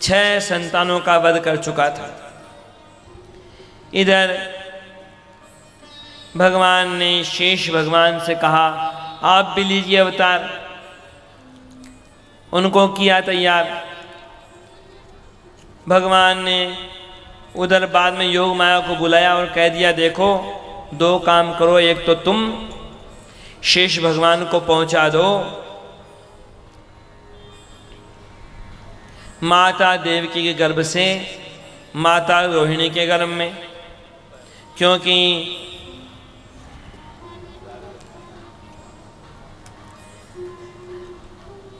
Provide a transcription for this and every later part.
6 संतानों का वध कर चुका था। इधर भगवान ने शेष भगवान से कहा, आप भी लीजिए अवतार। उनको किया तैयार। भगवान ने उधर बाद में योग माया को बुलाया और कह दिया, देखो 2 काम करो, एक तो तुम शेष भगवान को पहुंचा दो माता देवकी के गर्भ से माता रोहिणी के गर्भ में, क्योंकि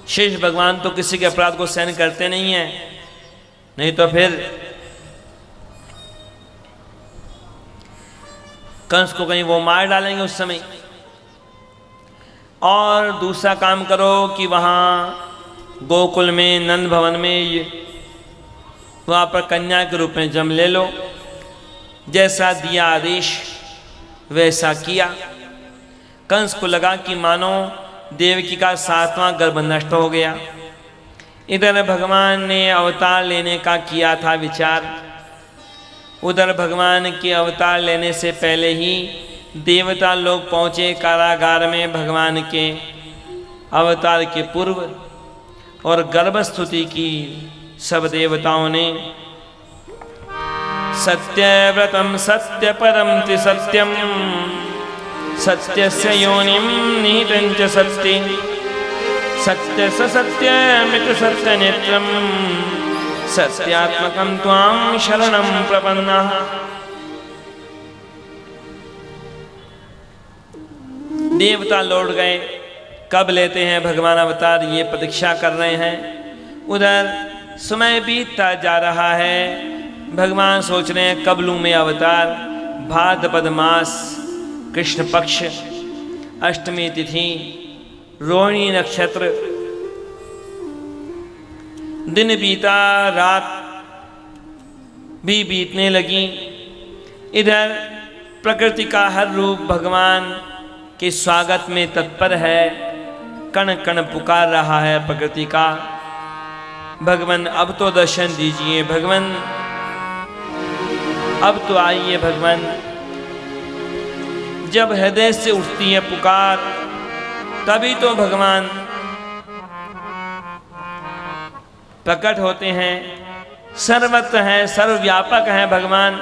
शेष भगवान तो किसी के अपराध को सहन करते नहीं हैं, नहीं तो फिर कंस को कहीं वो मार डालेंगे उस समय। और दूसरा काम करो कि वहाँ गोकुल में नंद भवन में वहाँ पर कन्या के रूप में जन्म ले लो। जैसा दिया आदेश वैसा किया। कंस को लगा कि मानो देवकी का 7वां गर्भ नष्ट हो गया। इधर भगवान ने अवतार लेने का किया था विचार। उधर भगवान के अवतार लेने से पहले ही देवता लोग पहुँचे कारागार में भगवान के अवतार के पूर्व, और गर्भस्तुति की सब देवताओं ने। सत्यव्रतम सत्यपरम त्रिसत्यम सत्यस्य योनिम निहितं च सत्ये सत्यस्य सत्यमिति सत्यनेत्रम सत्यात्मकं त्वां शरणं प्रपन्नः। देवता लौट गए। कब लेते हैं भगवान अवतार, ये प्रतीक्षा कर रहे हैं। उधर समय बीतता जा रहा है। भगवान सोच रहे हैं कब लूँ मैं अवतार। भाद्रपद मास कृष्ण पक्ष अष्टमी तिथि रोहिणी नक्षत्र, दिन बीता, रात भी बीतने लगी। इधर प्रकृति का हर रूप भगवान के स्वागत में तत्पर है। कण कण पुकार रहा है प्रकृति का, भगवान अब तो दर्शन दीजिए, भगवान अब तो आइए भगवान। जब हृदय से उठती है पुकार, तभी तो भगवान प्रकट होते हैं। सर्वत्र हैं, सर्वव्यापक हैं भगवान।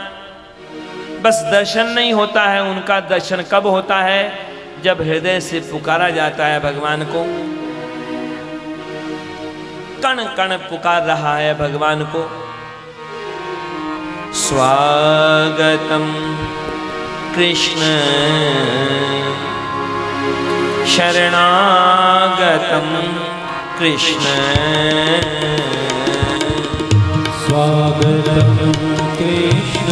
बस दर्शन नहीं होता है। उनका दर्शन कब होता है? जब हृदय से पुकारा जाता है भगवान को। कण कण पुकार रहा है भगवान को। स्वागतम कृष्ण शरणागतम कृष्ण स्वागतम कृष्ण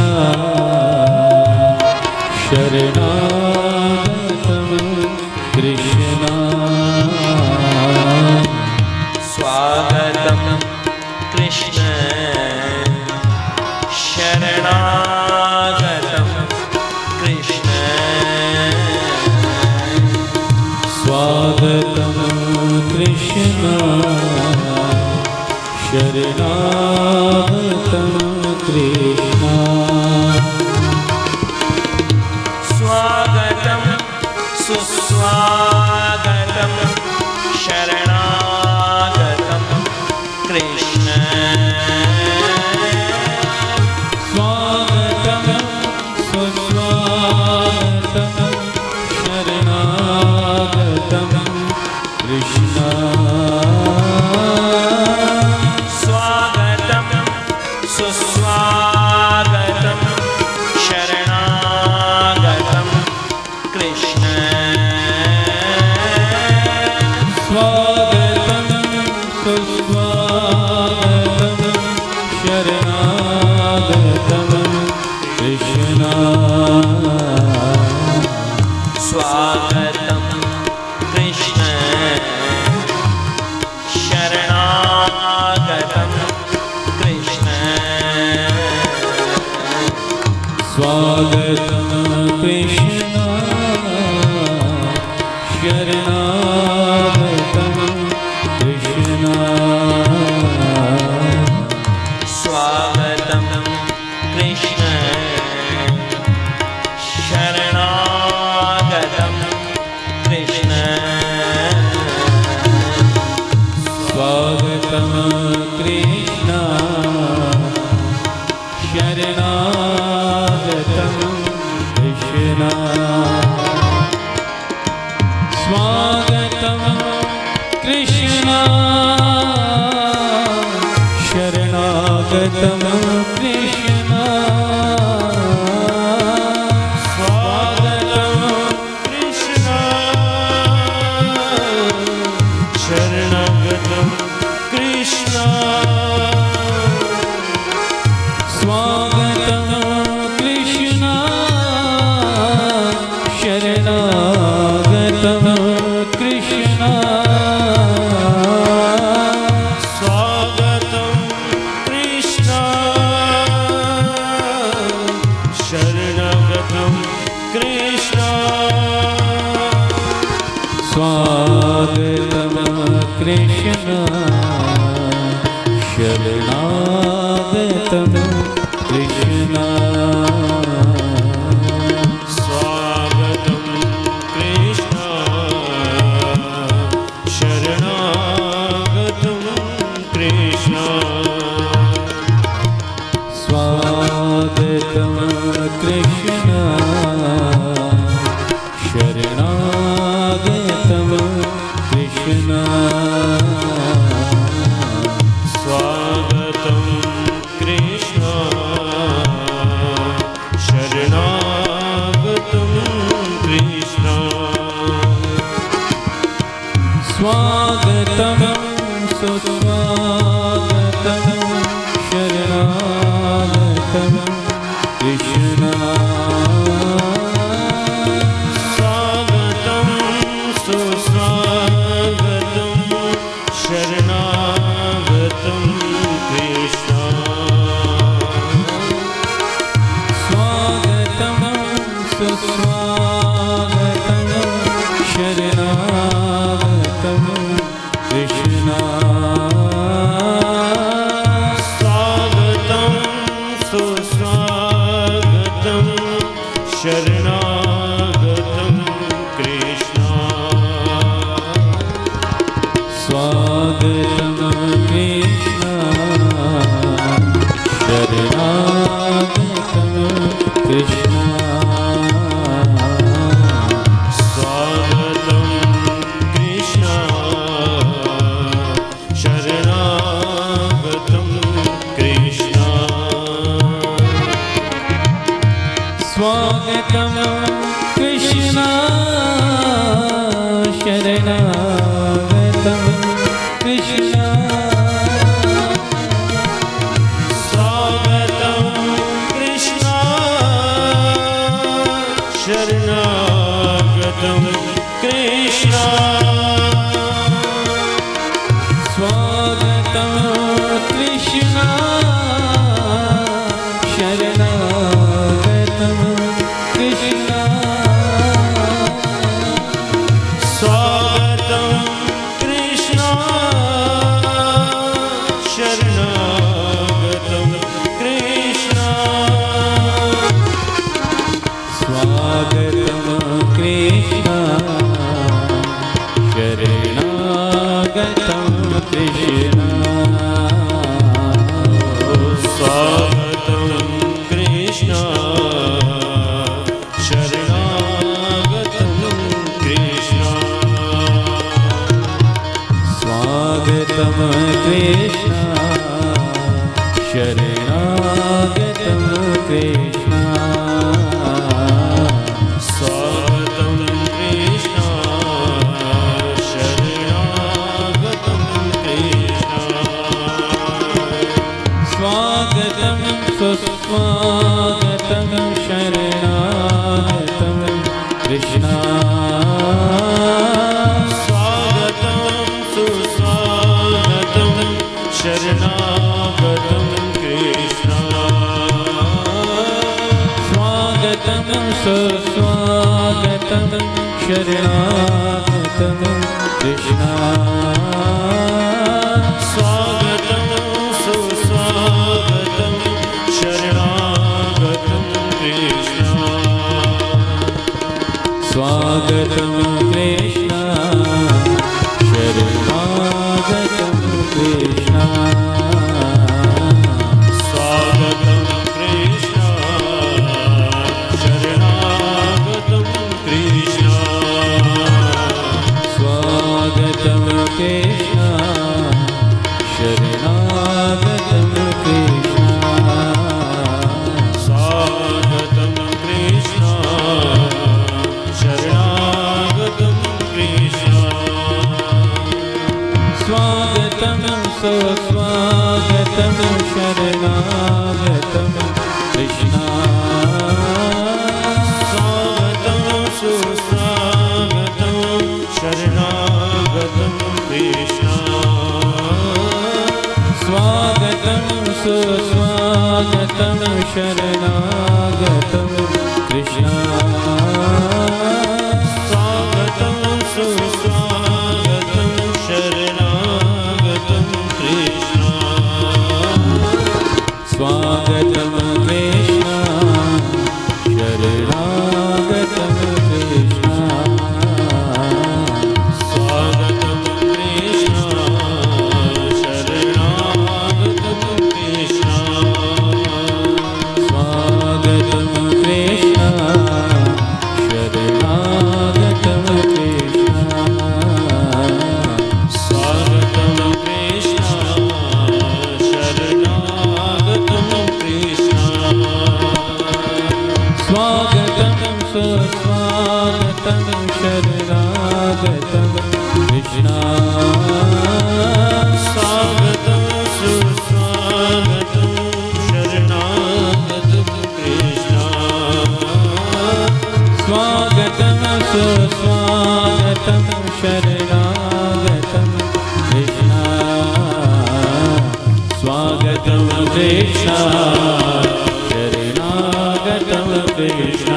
शरणागतम कृष्ण स्वागतम कृष्ण शरणागतम कृष्ण स्वागतम कृष्ण शरणागतम कृष्ण स्वागतम सुस्वागतम शरणागतम कृष्ण स्वागतम सुस्वागतम शरणागतम कृष्ण स्वागतम सुस्वागतम शरणागतम कृष्ण स्वागतम सुस्वागतम शरणागतम कृष्ण स्वागतम कृष्ण शरणागतम कृष्ण स्वागतम कृष्ण शरणागतम कृष्ण स्वागतं कृष्ण शरणागतं कृष्ण स्वागतं कृष्ण शरणागतं कृष्ण स्वागतं कृष्ण शरणागतं कृष्ण स्वागतं कृष्ण शरणागतं कृष्ण स्वागतं कृष्ण शरणागतं कृष्ण स्वागतं कृष्ण शरणागतं कृष्ण स्वागतं कृष्ण शरणागतं कृष्ण स्वागतं कृष्ण शरणागतं कृष्ण स्वागतं कृष्ण शरणागतं कृष्ण स्वागतं सुस्वागतं शरणागतं कृष्ण स्वागतं सुस्वागतं शरणागतं कृष्ण स्वागतं सुस्वागतं शरणागतं कृष्ण स्वागतं सुस्वागतं शरणागतं कृष्ण स्वागतं कृष्ण शरणागतं कृष्ण स्वागतं कृष्ण शरणागतं कृष्ण स्वागतं कृष्ण शरणागतं कृष्ण स्वागतं कृष्ण शरणागतं कृष्ण स्वागतं कृष्ण शरणागतं कृष्ण स्वागतं कृष्ण शरणागतं कृष्ण स्वागतं कृष्ण शरणागतं कृष्ण स्वागतं कृष्ण शरणागतं कृष्ण स्वागतं कृष्ण शरणागतं कृष्ण स्वागतं कृष्ण शरणागतं कृष्ण स्वागतं सुस्वागतं शरणागतं कृष्ण स्वागतं सुस्वागतं शरणागतं कृष्ण स्वागतं सुस्वागतं शरणागतं कृष्ण स्वागतं सुस्वागतं शरणागतं कृष्ण स्वागतं कृष्ण शरणागतं कृष्ण कृष्ण स्वागतं कृष्ण शरणागतं कृष्ण स्वागतं कृष्ण शरणागतं कृष्ण स्वागतं कृष्ण शरणागतं कृष्ण स्वागतं सुस्वागतं शरणागतं कृष्ण स्वागतं सुस्वागतं शरणागतं कृष्ण स्वागतं सुस्वागतं शरणागतं कृष्ण स्वागतं सुस्वागतं शरणागतं कृष्ण स्वागतं कृष्ण शरणागतं कृष्ण स्वागतं कृष्ण शरणागतं कृष्ण स्वागतं कृष्ण शरणागतं कृष्ण स्वागतं कृष्ण शरणागतं कृष्ण स्वागतं सुस्वागतं शरणागतं कृष्ण स्वागतं सुस्वागतं शरणागतं कृष्ण स्वागतं सुस्वागतं शरणागतं कृष्ण स्वागतं कृष्ण शरणागतं कृष्ण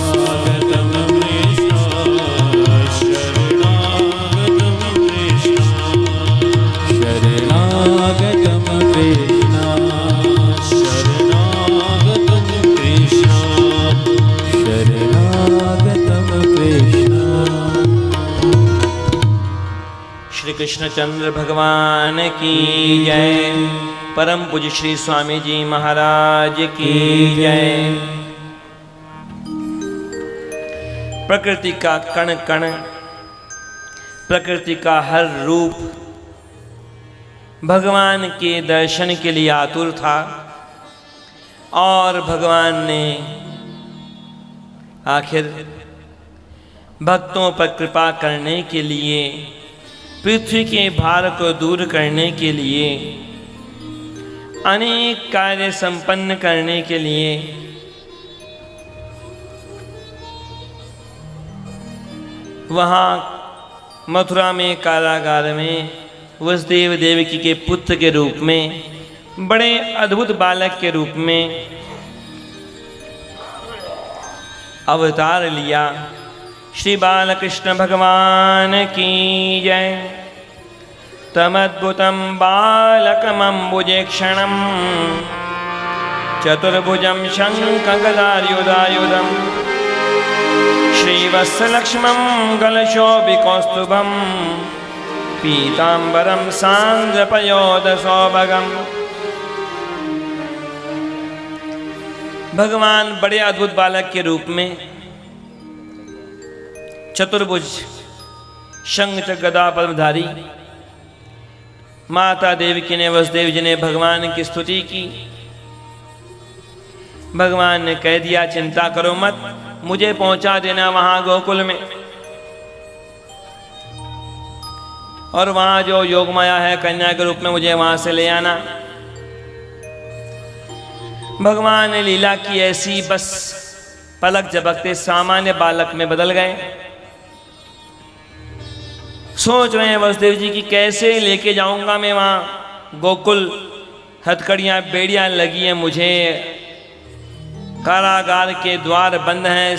स्वागतं कृष्ण शरणागतं कृष्ण शरणागतं कृष्ण शरणागतं कृष्ण शरणागतं कृष्ण श्री कृष्णचंद्र भगवान की जय। परम पूज्य श्री स्वामी जी महाराज की जय। प्रकृति का कण कण, प्रकृति का हर रूप भगवान के दर्शन के लिए आतुर था और भगवान ने आखिर भक्तों पर कृपा करने के लिए, पृथ्वी के भार को दूर करने के लिए, अनेक कार्य संपन्न करने के लिए वहाँ मथुरा में कारागार में वसुदेव देवकी के पुत्र के रूप में, बड़े अद्भुत बालक के रूप में अवतार लिया। श्री बालकृष्ण भगवान की जय। तमद्भुतं बालकमम्बुजेक्षणं चतुर्भुजं शङ्खगदायुधायुधं श्रीवत्सलक्ष्मं गलशोभिकौस्तुभं पीताम्बरं सान्द्रपयोधसौभगम्। भगवान बड़े अद्भुत बालक के रूप में चतुर्भुज शंख चक्र गदा पद्मधारी, माता देवकी ने, वसुदेव जी ने भगवान की स्तुति की। भगवान ने कह दिया चिंता करो मत, मुझे पहुंचा देना वहां गोकुल में, और वहां जो योग माया है कन्या के रूप में मुझे वहां से ले आना। भगवान ने लीला की ऐसी, बस पलक झपकते सामान्य बालक में बदल गए। सोच रहे हैं वसुदेव जी की कैसे लेके जाऊंगा मैं वहां गोकुल, हथकड़ियां बेड़ियां लगी हैं मुझे, कारागार के द्वार बंद हैं,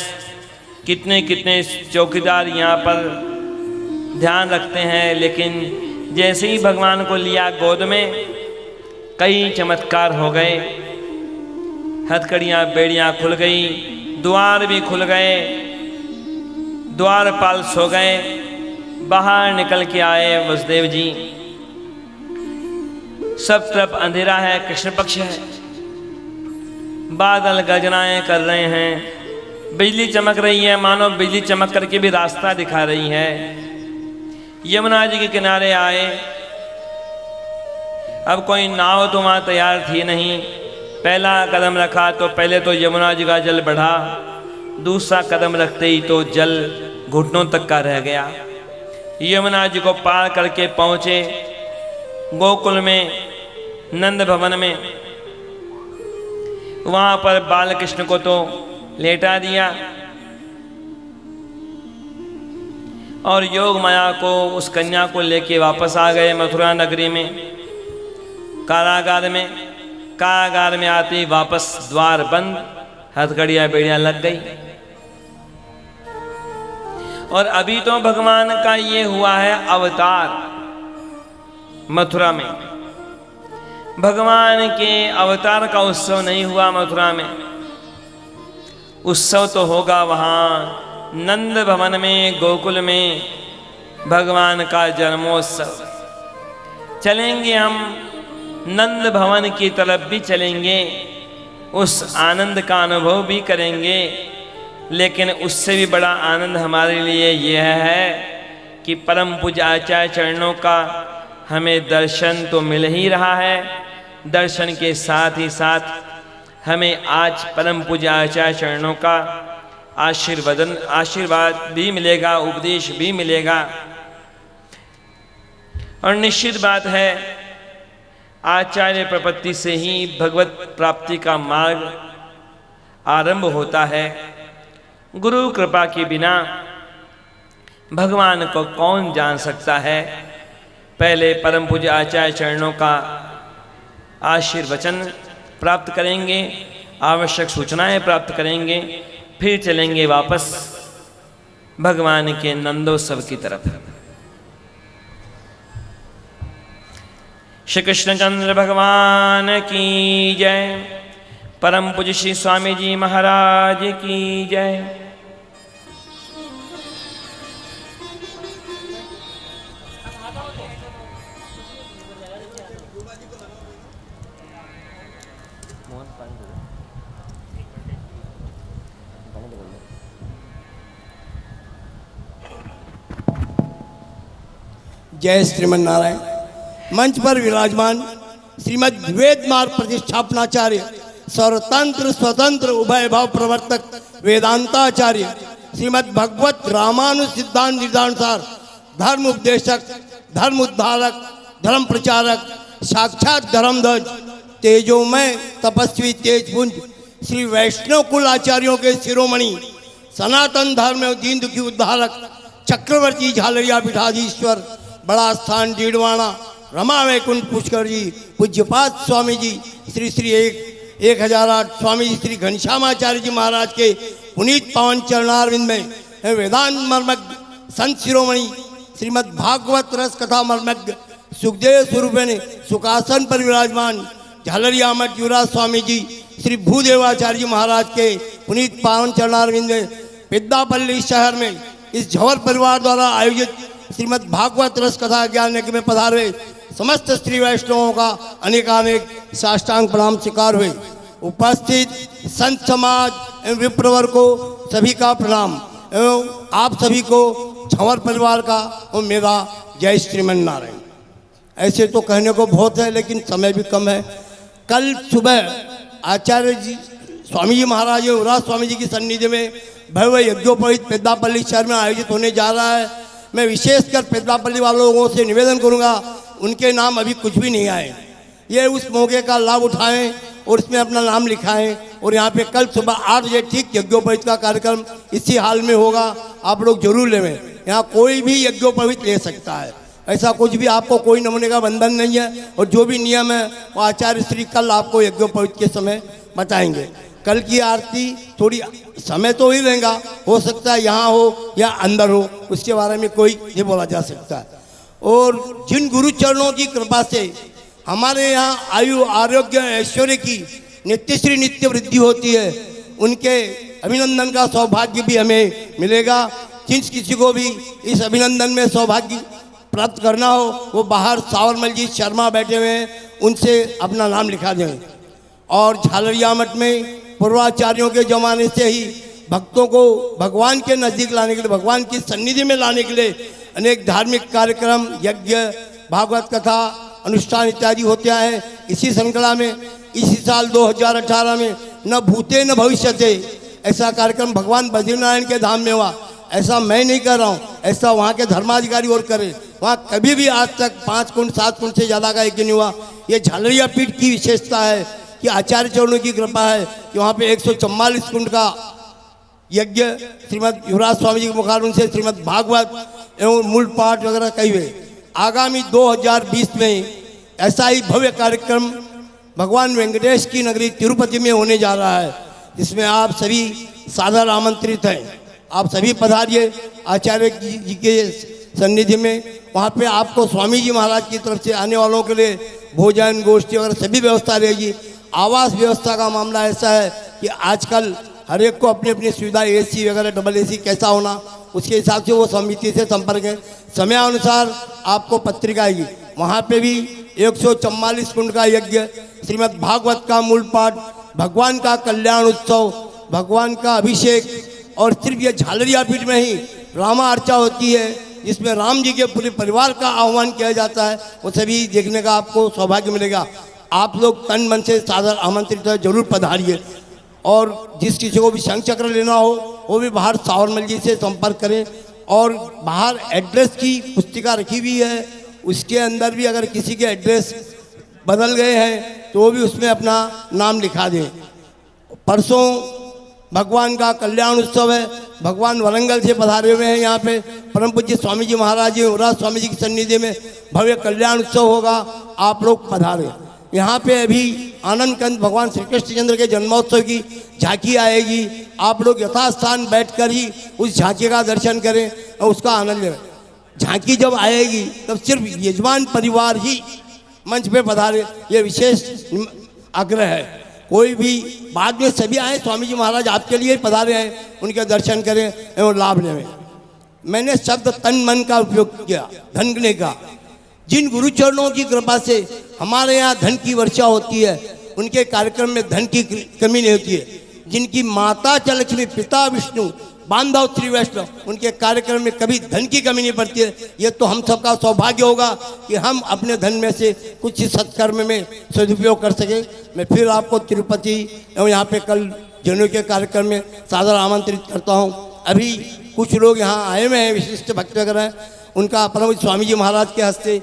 कितने कितने चौकीदार यहाँ पर ध्यान रखते हैं। लेकिन जैसे ही भगवान को लिया गोद में, कई चमत्कार हो गए। हथकड़ियाँ बेड़ियाँ खुल गई, द्वार भी खुल गए, द्वारपाल सो गए। बाहर निकल के आए वसुदेव जी। सब तरफ अंधेरा है, कृष्ण पक्ष है, बादल गर्जनाएं कर रहे हैं, बिजली चमक रही है, मानो बिजली चमक करके भी रास्ता दिखा रही है। यमुना जी के किनारे आए। अब कोई नाव तो वहाँ तैयार थी नहीं। पहला कदम रखा तो पहले तो यमुना जी का जल बढ़ा, दूसरा कदम रखते ही तो जल घुटनों तक का रह गया। यमुना जी को पार करके पहुँचे गोकुल में, नंद भवन में। वहाँ पर बाल कृष्ण को तो लेटा दिया और योग माया को, उस कन्या को लेके वापस आ गए मथुरा नगरी में, कारागार में। कारागार में आते ही वापस द्वार बंद, हथकड़ियाँ बेड़ियाँ लग गई। और अभी तो भगवान का ये हुआ है अवतार मथुरा में। भगवान के अवतार का उत्सव नहीं हुआ मथुरा में। उत्सव तो होगा वहाँ नंद भवन में, गोकुल में, भगवान का जन्मोत्सव। चलेंगे हम नंद भवन की तरफ भी चलेंगे, उस आनंद का अनुभव भी करेंगे। लेकिन उससे भी बड़ा आनंद हमारे लिए यह है कि परम पूज्य आचार्य चरणों का हमें दर्शन तो मिल ही रहा है, दर्शन के साथ ही साथ हमें आज परम पूज्य आचार्य चरणों का आशीर्वाद भी मिलेगा, उपदेश भी मिलेगा। और निश्चित बात है आचार्य प्रपत्ति से ही भगवत प्राप्ति का मार्ग आरंभ होता है। गुरु कृपा के बिना भगवान को कौन जान सकता है। पहले परम पूज्य आचार्य चरणों का आशीर्वचन प्राप्त करेंगे, आवश्यक सूचनाएं प्राप्त करेंगे, फिर चलेंगे वापस भगवान के नंदोत्सव की तरफ। श्री कृष्णचंद्र भगवान की जय। परम पूज्य श्री स्वामी जी महाराज की जय। जय श्रीमन नारायण। मंच पर विराजमान श्रीमद वेद मार्ग प्रतिष्ठापनाचार्य, सर्वतंत्र स्वतंत्र उभय भाव प्रवर्तक वेदांताचार्य, श्रीमद भगवत रामानुज सिद्धांत निर्धानुसार धर्म उपदेशक, धर्म उद्धारक, धर्म प्रचारक, साक्षात धर्मध्वज, तेजोमय तपस्वी तेजपुंज, श्री वैष्णव कुल आचार्यों के शिरोमणि, सनातन धर्म एवं दीन दुखी उद्धारक चक्रवर्ती झालरिया पीठाधीश्वर, बड़ा स्थान डीडवाना, रमा वैकुंठ पुष्कर जी, पूज्यपाद स्वामी जी श्री श्री 1008 स्वामी जी श्री घनश्यामाचार्य जी महाराज के पुनीत पावन चरणारविंद में वेदांत मर्मज्ञ संत शिरोमणि श्रीमद् भागवत रस कथा मर्मज्ञ सुखदेव स्वरूप ने सुखासन पर विराजमान झालरिया मठ युवराज स्वामी जी श्री भूदेवाचार्य जी महाराज के पुनीत पावन चरणारविंद में पेद्दापल्ली शहर में इस झंवर परिवार द्वारा आयोजित श्रीमद् भागवत रस कथा ज्ञान यज्ञ में पधारे समस्त स्त्री वैष्णवों का अनेकानेक साष्टांग प्रणाम स्वीकार हुए। उपस्थित संत समाज एवं विप्रवर को सभी का प्रणाम एवं आप सभी को झंवर परिवार का और मेरा जय श्रीमन नारायण। ऐसे तो कहने को बहुत है लेकिन समय भी कम है। कल सुबह आचार्य जी स्वामी जी महाराज युवराज स्वामी जी की सन्निधि में भव्य यज्ञोपवीत पेद्दापल्ली शहर में आयोजित होने जा रहा है। मैं विशेषकर पेद्दापल्ली वालों से निवेदन करूंगा, उनके नाम अभी कुछ भी नहीं आए, ये उस मौके का लाभ उठाएं और इसमें अपना नाम लिखाएं। और यहाँ पे कल सुबह 8 बजे ठीक यज्ञोपवीत का कार्यक्रम इसी हाल में होगा, आप लोग जरूर लेवें। यहाँ कोई भी यज्ञोपवीत ले सकता है, ऐसा कुछ भी आपको कोई नमूने का बंधन नहीं है। और जो भी नियम है वो आचार्य श्री कल आपको यज्ञोपवीत के समय बताएंगे। कल की आरती थोड़ी समय तो ही रहेगा, हो सकता है यहाँ हो या अंदर हो, उसके बारे में कोई नहीं बोला जा सकता। और जिन गुरु चरणों की कृपा से हमारे यहाँ आयु आरोग्य ऐश्वर्य की नित्य श्री नित्य वृद्धि होती है, उनके अभिनंदन का सौभाग्य भी हमें मिलेगा। जिस किसी को भी इस अभिनंदन में सौभाग्य प्राप्त करना हो वो बाहर सावरमल जी शर्मा बैठे हुए हैं, उनसे अपना नाम लिखा दें। और झालरिया मठ में पूर्वाचार्यों के जमाने से ही भक्तों को भगवान के नज़दीक लाने के लिए, भगवान की सन्निधि में लाने के लिए अनेक धार्मिक कार्यक्रम, यज्ञ, भागवत कथा, अनुष्ठान इत्यादि होते आए हैं। इसी श्रृंखला में इसी साल 2018 में न भूते न भविष्यते ऐसा कार्यक्रम भगवान बद्रीनारायण के धाम में हुआ। ऐसा मैं नहीं कर रहा हूँ, ऐसा वहाँ के धर्माधिकारी और करें। वहाँ कभी भी आज तक 5 कुंड 7 कुंड से ज़्यादा का यज्ञ नहीं हुआ। ये झालरिया पीठ की विशेषता है कि आचार्य चरणों की कृपा है कि वहाँ पे 144 कुंड का यज्ञ श्रीमद युवराज स्वामी जी के मुखारबिंद से श्रीमद भागवत एवं मूल पाठ वगैरह कई हुए। आगामी 2020 में ऐसा ही भव्य कार्यक्रम भगवान वेंकटेश की नगरी तिरुपति में होने जा रहा है, जिसमें आप सभी सादर आमंत्रित हैं। आप सभी पधारिए आचार्य जी के सन्निधि में। वहाँ पे आपको स्वामी जी महाराज की तरफ से आने वालों के लिए भोजन, गोष्ठी वगैरह सभी व्यवस्था रहेगी। आवास व्यवस्था का मामला ऐसा है कि आजकल हर एक को अपनी अपनी सुविधा, AC वगैरह, डबल AC कैसा होना, उसके हिसाब से वो समिति से संपर्क है। समयानुसार आपको पत्रिका आएगी। वहाँ पे भी 144 कुंड का यज्ञ, श्रीमद् भागवत का मूल पाठ, भगवान का कल्याण उत्सव, भगवान का अभिषेक, और सिर्फ ये झालरिया पीठ में ही रामा अर्चा होती है, जिसमें राम जी के पूरे परिवार का आह्वान किया जाता है। वो सभी देखने का आपको सौभाग्य मिलेगा। आप लोग तन मन से सादर आमंत्रित है, जरूर पधारिए। और जिस किसी को भी शंख चक्र लेना हो वो भी बाहर सावरमल जी से संपर्क करें। और बाहर एड्रेस की पुस्तिका रखी हुई है, उसके अंदर भी अगर किसी के एड्रेस बदल गए हैं तो वो भी उसमें अपना नाम लिखा दें। परसों भगवान का कल्याण उत्सव है। भगवान वरंगल से पधारे हुए हैं। यहाँ पे परम पूज्य स्वामी जी महाराज जी, युवराज स्वामी जी की सन्निधि में भव्य कल्याण उत्सव होगा। आप लोग पधारें। यहाँ पे अभी आनंद कंद भगवान श्री कृष्णचंद्र के जन्मोत्सव की झांकी आएगी। आप लोग यथास्थान बैठकर ही उस झांकी का दर्शन करें और उसका आनंद लें। झांकी जब आएगी तब सिर्फ यजमान परिवार ही मंच पे पधारे, ये विशेष आग्रह है। कोई भी बाद में सभी आए, स्वामी जी महाराज आपके लिए पधारे हैं, उनके दर्शन करें एवं लाभ लें। मैंने शब्द तन मन का उपयोग किया, धन का। जिन गुरुचरणों की कृपा से हमारे यहाँ धन की वर्षा होती है, उनके कार्यक्रम में धन की कमी नहीं होती है। जिनकी माता च लक्ष्मी, पिता विष्णु, बांधव श्री वैष्णव, उनके कार्यक्रम में कभी धन की कमी नहीं पड़ती है। ये तो हम सबका सौभाग्य होगा कि हम अपने धन में से कुछ सत्कर्म में सदुपयोग कर सके। मैं फिर आपको तिरुपति एवं यहाँ पे कल जनों के कार्यक्रम में सादर आमंत्रित करता हूँ। अभी कुछ लोग यहाँ आए हुए हैं, विशिष्ट भक्त वगैरह, उनका परम स्वामी जी महाराज के हस्ते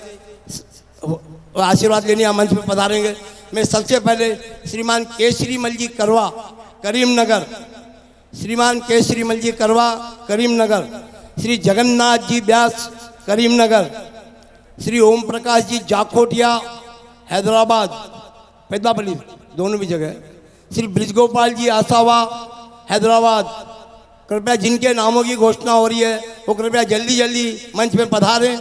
आशीर्वाद लेने मंच में पधारेंगे। मैं सबसे पहले श्रीमान केसरीमल जी करवा, करीमनगर, श्रीमान केसरीमल जी करवा, करीमनगर, श्री जगन्नाथ जी व्यास, करीमनगर, श्री ओम प्रकाश जी जाखोटिया, हैदराबाद, पैदापल्ली, दोनों भी जगह, श्री ब्रिजगोपाल जी आसावा, हैदराबाद। कृपया जिनके नामों की घोषणा हो रही है वो कृपया जल्दी जल्दी मंच में पधारें।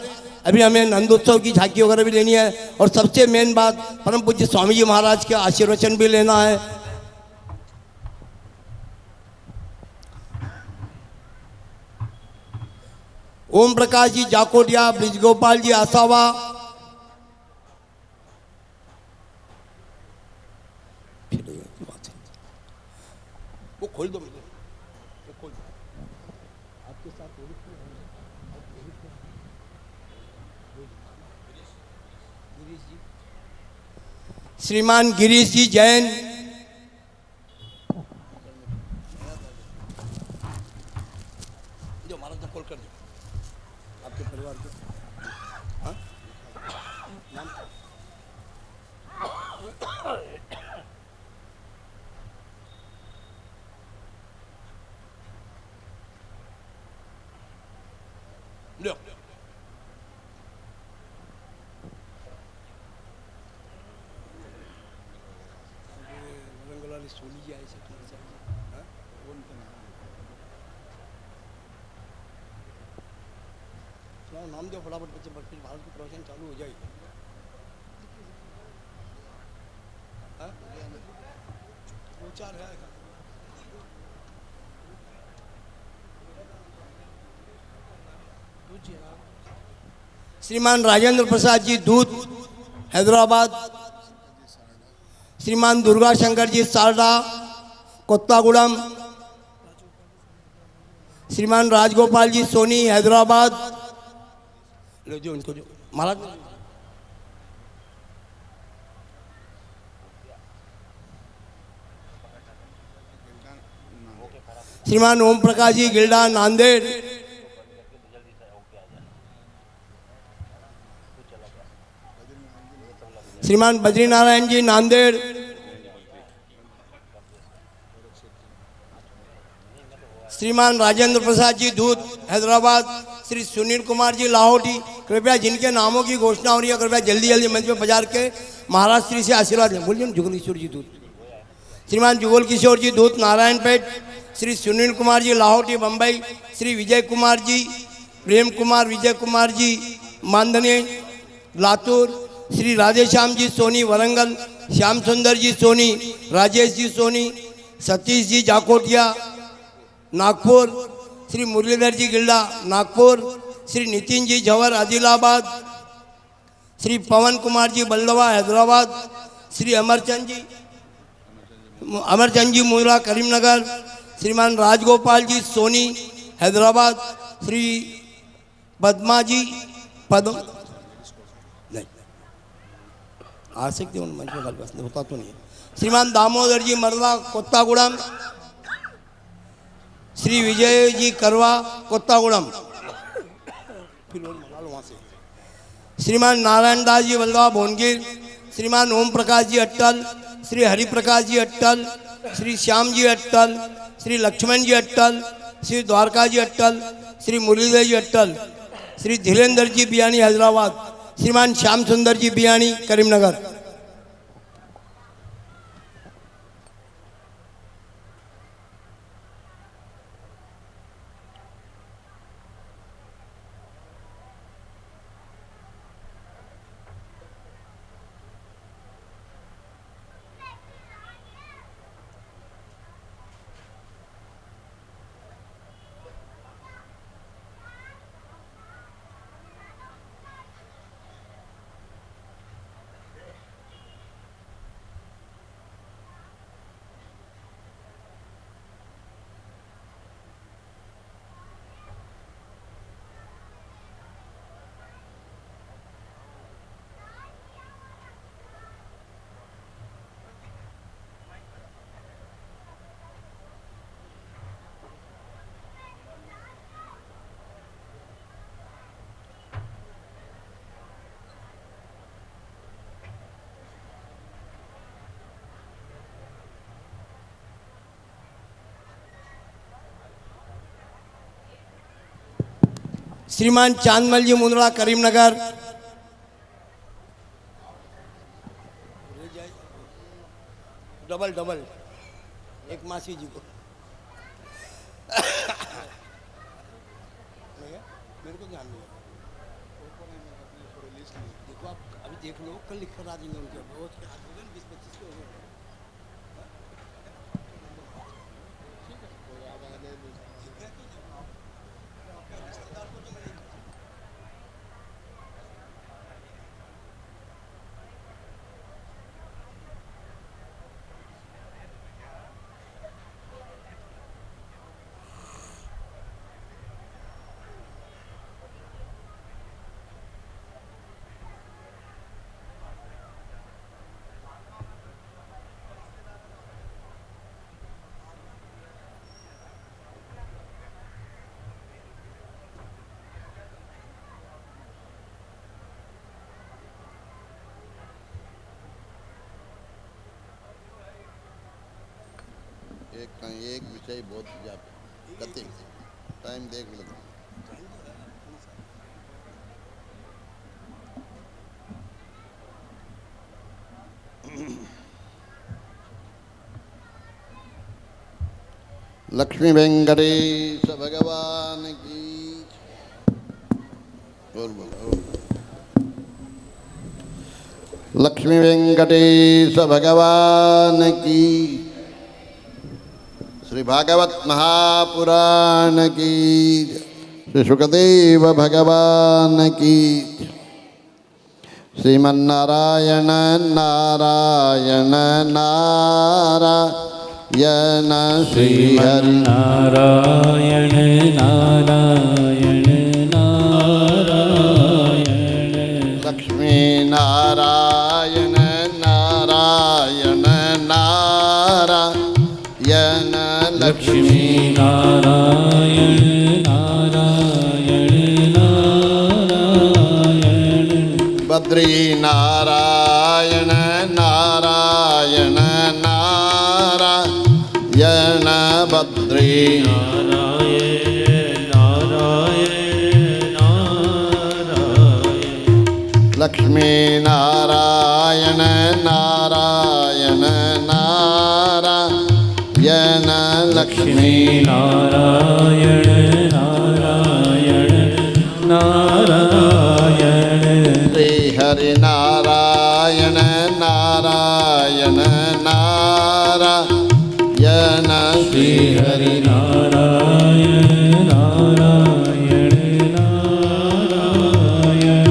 अभी हमें नंदोत्सव की झांकी वगैरह भी लेनी है। और सबसे मेन बात, परम पूज्य स्वामी जी महाराज के आशीर्वचन भी लेना है। ओम प्रकाश जी जाकोटिया, ब्रिजगोपाल जी आसावा, वो खोल दो, वो खोल दो। आपके साथ गिरीश जी, श्रीमान गिरीश जी जैन, जो महाराज खोल कर दो आपके परिवार को। हाँ? नाम? लो। रंगलाल सोनी जी आए से नाम दो फटाफट, बच्चे फिर भारत की प्रवचन चालू हो जाएगी। दो चार है श्रीमान राजेंद्र प्रसाद जी दूत हैदराबाद, श्रीमान दुर्गा शंकर जी सारडा कोत्तागुड़म, श्रीमान राजगोपाल जी सोनी हैदराबाद। लो जो उनको जो महाराज श्रीमान ओम प्रकाश जी गिल्डा नांदेड़, श्रीमान बद्रीनारायण जी नांदेड़, श्रीमान राजेंद्र प्रसाद जी दूत हैदराबाद, श्री सुनील कुमार जी लाहौटी। कृपया जिनके नामों की घोषणा हो रही है कृपया जल्दी जल्दी मंच में पधार के महाराज श्री से आशीर्वाद लें। बोलिए जुगल किशोर जी दूत, श्रीमान जुगल किशोर जी दूत नारायणपेट, श्री सुनील कुमार जी लाहौटी बम्बई, श्री विजय कुमार जी प्रेम कुमार विजय कुमार जी मानधने लातूर, श्री राधेश्याम जी सोनी वरंगल, श्याम सुंदर जी सोनी, राजेश जी सोनी, सतीश जी जाकोटिया नागपुर, श्री मुरलीधर जी गिल्डा नागपुर, श्री नितिन जी जवर आदिलाबाद, श्री पवन कुमार जी बल्लवा हैदराबाद, श्री अमरचंद जी मुरा करीमनगर, श्रीमान राजगोपाल जी सोनी हैदराबाद, श्री पद्मा जी पद्म नहीं आ सकते उन मंच में बस होता तो नहीं। श्रीमान दामोदर जी मरवा कोत्तागुड़म, श्री विजय जी करवा कोत्तागुड़म, श्रीमान नारायण दास जी वल्लभा भोनगिर, श्रीमान ओम प्रकाश जी अट्टल, श्री हरिप्रकाश जी अट्टल, श्री श्याम जी अट्टल, श्री लक्ष्मण जी अट्टल, श्री द्वारका जी अट्टल, श्री मुरलीधर जी अट्टल, श्री धीरेन्द्र जी बियानी हैदराबाद, श्रीमान श्याम सुंदर जी बियानी करीमनगर। श्रीमान चांदमल जी मुंद्रा करीमनगर, डबल डबल एक मासी जी को मेरे को ध्यान नहीं देखो आप अभी देख लो कल लिख कर आ देंगे उनके बहुत 20-25 के हो गए। एक विषय बहुत कते टाइम देख लेते लक्ष्मी वेंकटेश भगवान की बोल बोल लक्ष्मी वेंकटेश भगवान की श्री भागवत महापुराण की श्री सुखदेव भगवान की। श्रीमन्नारायण नारायण नारायण श्रीहरि नारायण नारायण नारायण लक्ष्मी नारायण नारायण नारायण लक्ष्मी नारायण नारायण नारायण बद्री नारायण नारायण नारायण बद्री लक्ष्मी नारायण नारायण नारायण लक्ष्मी नारायण नारायण नारायण श्री हरि नारायण नारायण नारायण श्री हरि नारायण नारायण नारायण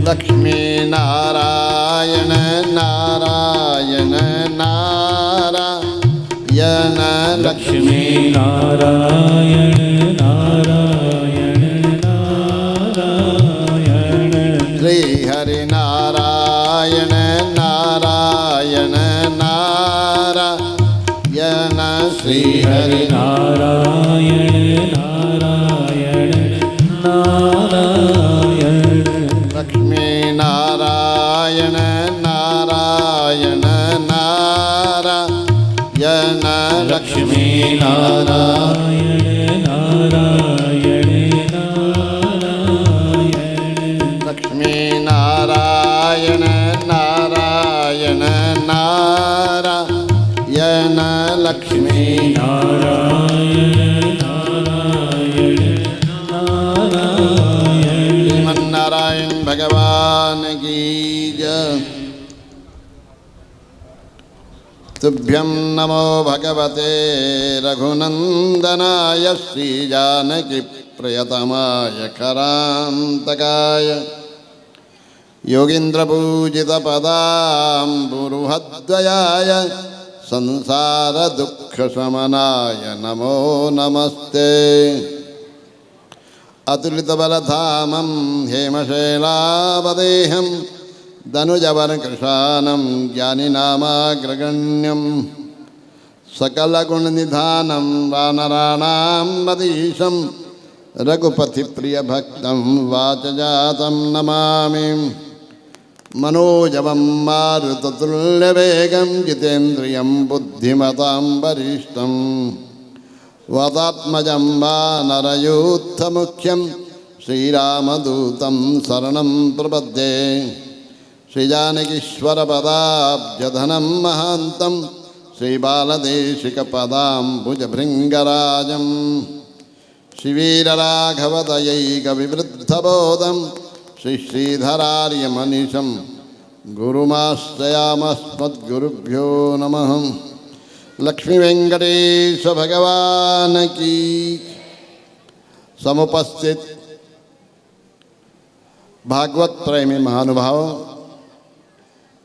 लक्ष्मी नारायण नारायण नारायण लक्ष्मी नारायण नारायण नारायण श्री हरि नारायण नारायण नारायण श्री हरि नारायण नारायण नारायण लक्ष्मी नारायण नारायण नारायण लक्ष्मी नारायण नारायण नारायण लक्ष्मी नारायण नारायण नारायण लक्ष्मी नारायण नारायण नारायण श्रीमन्नारायण भगवान की जय। तुभ्यं नमो भगवते रघुनंदनाय श्रीजानकी प्रियतमाय करान्तकाय योगीन्द्रपूजितपदाम्बुरुहद्वयाय संसारदुःखशमनाय नमो नमस्ते। अतुलितबलधामं हेमशैलावदेहं दनुजवर्कृशानं ज्ञानिनामाग्रगण्यं सकलगुणनिधानं वानराणां वदीशं रघुपतिप्रियभक्तं वाचजातं नमामि। मनोजवं मारुततुल्यवेगं जितेन्द्रियं बुद्धिमतां वरिष्ठं वातात्मजं वानरयूथमुख्यं श्रीरामदूतं शरणं प्रपद्ये। श्रीजानकीश्वरपदाब्जधनं महान्तं श्रीबालदेशिकपदाम्बुजभृङ्गराजं श्रीवीरराघवदयैकविवृद्धबोधं श्रीश्रीधरार्यमनिशं गुरुमाश्रयामस्मद्गुरुभ्यो नमः। लक्ष्मी वेंकटेश भगवान की। समुपस्थित भागवत प्रेमी महानुभाव,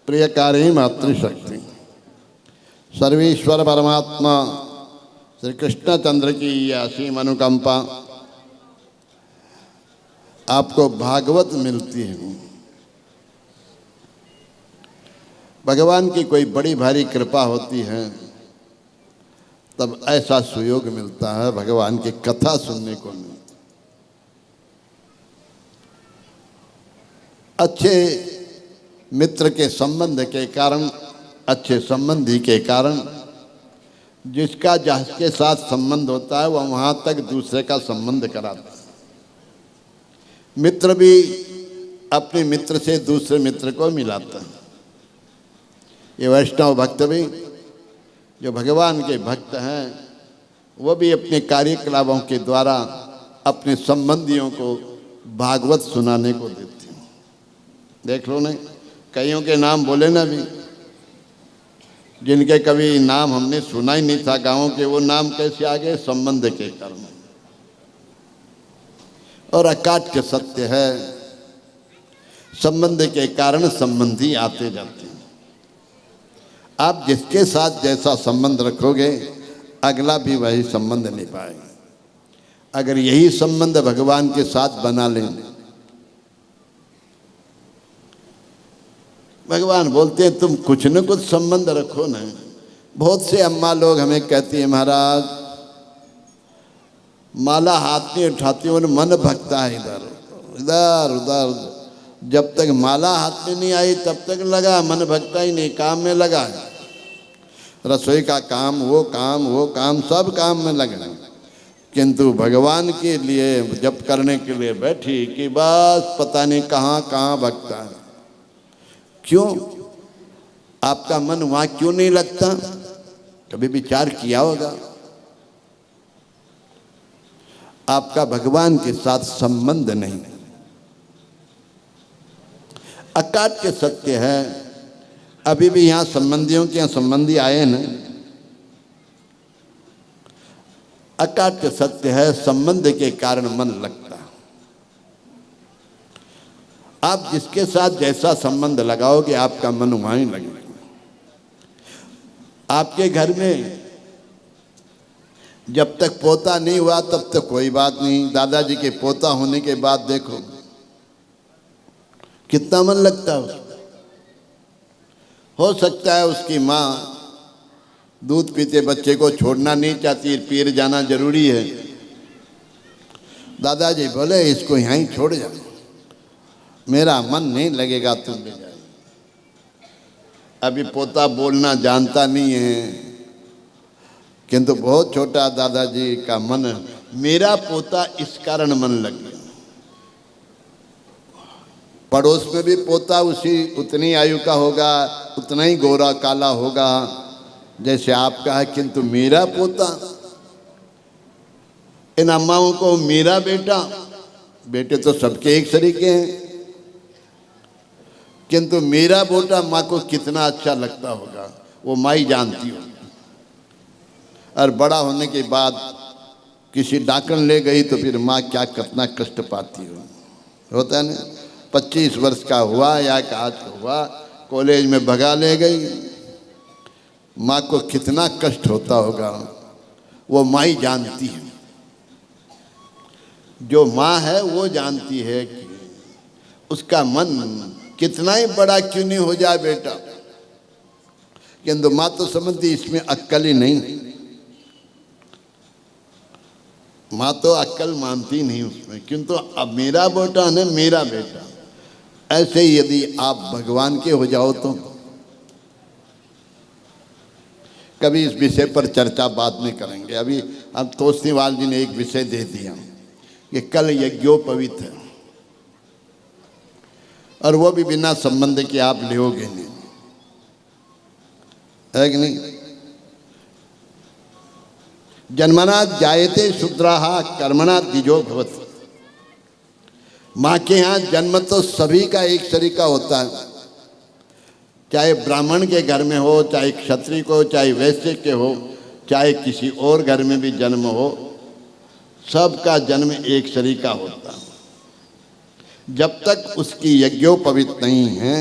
प्रियकारी मातृशक्ति, सर्वेश्वर परमात्मा श्री कृष्णचंद्र की असीम अनुकंपा आपको भागवत मिलती है। भगवान की कोई बड़ी भारी कृपा होती है तब ऐसा सुयोग मिलता है, भगवान की कथा सुनने को मिलता है। अच्छे मित्र के संबंध के कारण, अच्छे संबंधी के कारण जिसका जिसके साथ संबंध होता है वह वहाँ तक दूसरे का संबंध कराता है। मित्र भी अपने मित्र से दूसरे मित्र को मिलाता है। ये वैष्णव भक्त भी जो भगवान के भक्त हैं वो भी अपने कार्यकलापों के द्वारा अपने संबंधियों को भागवत सुनाने को देते हैं। देख लो ना, कईयों के नाम बोले ना भी, जिनके कभी नाम हमने सुना ही नहीं था गाँव के, वो नाम कैसे आ गए? संबंध के कारण। और अकाट के सत्य है, संबंध के कारण संबंधी आते जाते हैं। आप जिसके साथ जैसा संबंध रखोगे अगला भी वही संबंध निभाएगा। अगर यही संबंध भगवान के साथ बना लें, भगवान बोलते हैं तुम कुछ न कुछ संबंध रखो ना। बहुत से अम्मा लोग हमें कहती है महाराज माला हाथ नहीं उठाती हूँ, मन भगता है इधर इधर उधर। जब तक माला हाथ में नहीं आई तब तक लगा मन भगता ही नहीं, काम में लगा है। रसोई का काम वो काम सब काम में लगा, किंतु भगवान के लिए जब करने के लिए बैठी कि बस पता नहीं कहाँ कहाँ भगता है। क्यों आपका मन वहाँ क्यों नहीं लगता? कभी विचार किया होगा? आपका भगवान के साथ संबंध नहीं। अकाट के सत्य है। अभी भी यहाँ संबंधियों के यहाँ संबंधी आए न, अकाट के सत्य है, संबंध के कारण मन लगता। आप जिसके साथ जैसा संबंध लगाओगे आपका मन वहीं लगेगा। आपके घर में जब तक पोता नहीं हुआ तब तक कोई बात नहीं, दादाजी के पोता होने के बाद देखो कितना मन लगता है। हो सकता है उसकी माँ दूध पीते बच्चे को छोड़ना नहीं चाहती, पीर जाना जरूरी है। दादाजी बोले इसको यहीं छोड़ जा, मेरा मन नहीं लगेगा तुम ले जाए। अभी पोता बोलना जानता नहीं है, किंतु बहुत छोटा दादाजी का मन, मेरा पोता इस कारण मन लग गया। पड़ोस में भी पोता उतनी आयु का होगा, उतना ही गोरा काला होगा जैसे आपका है, किंतु मेरा पोता, इन अम्माओं को मेरा बेटा, बेटे तो सबके एक सरीके हैं, किंतु मेरा बेटा माँ को कितना अच्छा लगता होगा वो माँ ही जानती होगी। और बड़ा होने के बाद किसी डाकन ले गई तो फिर माँ क्या कितना कष्ट पाती होता है ना। 25 वर्ष का हुआ या आज का हुआ, कॉलेज में भगा ले गई, माँ को कितना कष्ट होता होगा वो माँ ही जानती है। जो माँ है वो जानती है कि उसका मन कितना ही बड़ा क्यों नहीं हो जाए बेटा, किंतु माँ तो समझती इसमें अक्ल ही नहीं। माँ तो अक्ल मानती नहीं उसमें, किंतु अब मेरा बेटा है मेरा बेटा। ऐसे ही यदि आप भगवान के हो जाओ तो, कभी इस विषय पर चर्चा बाद में करेंगे। अभी अब तोस्नीवाल जी ने एक विषय दे दिया कि कल यज्ञोपवीत है, और वो भी बिना संबंध के आप लेोगे नहीं, है कि नहीं। जन्मना जायते शूद्राः कर्मणा द्विजो भवति। माँ के यहाँ जन्म तो सभी का एक शरीका होता है, चाहे ब्राह्मण के घर में हो, चाहे क्षत्रिय को, चाहे वैश्य के हो, चाहे किसी और घर में भी जन्म हो, सबका जन्म एक शरीका होता है। जब तक उसकी यज्ञोपवीत नहीं है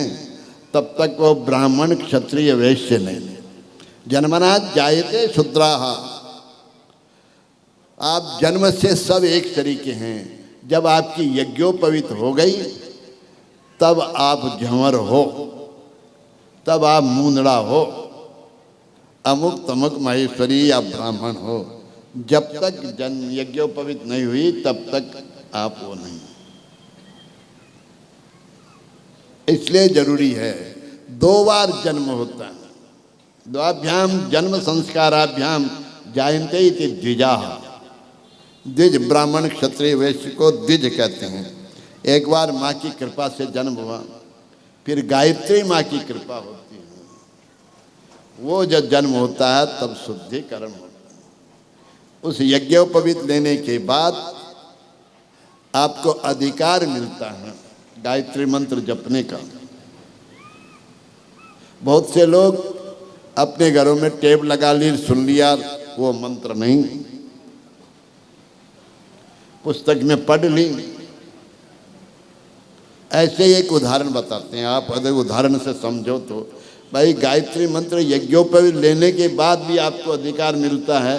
तब तक वो ब्राह्मण क्षत्रिय वैश्य नहीं। जन्मना जायते शूद्राः, आप जन्म से सब एक तरीके हैं। जब आपकी यज्ञोपवीत हो गई तब आप झंवर हो, तब आप मूंदड़ा हो, अमुक तमुक महेश्वरी या ब्राह्मण हो। जब तक जन्म यज्ञोपवीत नहीं हुई तब तक आप वो नहीं। इसलिए जरूरी है 2 बार जन्म होता है। द्वाभ्याम जन्म संस्काराभ्याम जायन्ते इति द्विजाः। द्विज ब्राह्मण क्षत्रिय वैश्य को द्विज कहते हैं। एक बार माँ की कृपा से जन्म हुआ, फिर गायत्री माँ की कृपा होती है। वो जब जन्म होता है तब शुद्धिकरण होता है। उस यज्ञोपवीत लेने के बाद आपको अधिकार मिलता है गायत्री मंत्र जपने का। बहुत से लोग अपने घरों में टेप लगा ली, सुन लिया, वो मंत्र नहीं, पुस्तक में पढ़ ली, ऐसे ही एक उदाहरण बताते हैं, आप अगर उदाहरण से समझो तो भाई गायत्री मंत्र यज्ञोपवीत लेने के बाद भी आपको अधिकार मिलता है।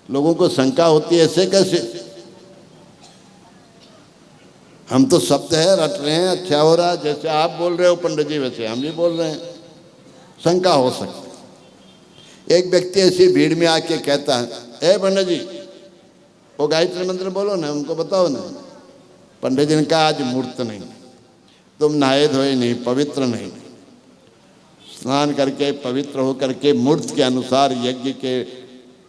लोगों को शंका होती है ऐसे कैसे, हम तो शब्द है रट रहे हैं, अच्छा हो रहा है, जैसे आप बोल रहे हो पंडित जी वैसे हम भी बोल रहे हैं, शंका हो सकती। एक व्यक्ति ऐसी भीड़ में आके कहता है, ए पंडित जी वो गायत्री मंत्र बोलो ना, उनको बताओ ना। पंडित जी ने कहा आज मुहूर्त नहीं, तुम नहाए धोए नहीं, पवित्र नहीं, स्नान करके पवित्र होकर के मुहूर्त के अनुसार यज्ञ के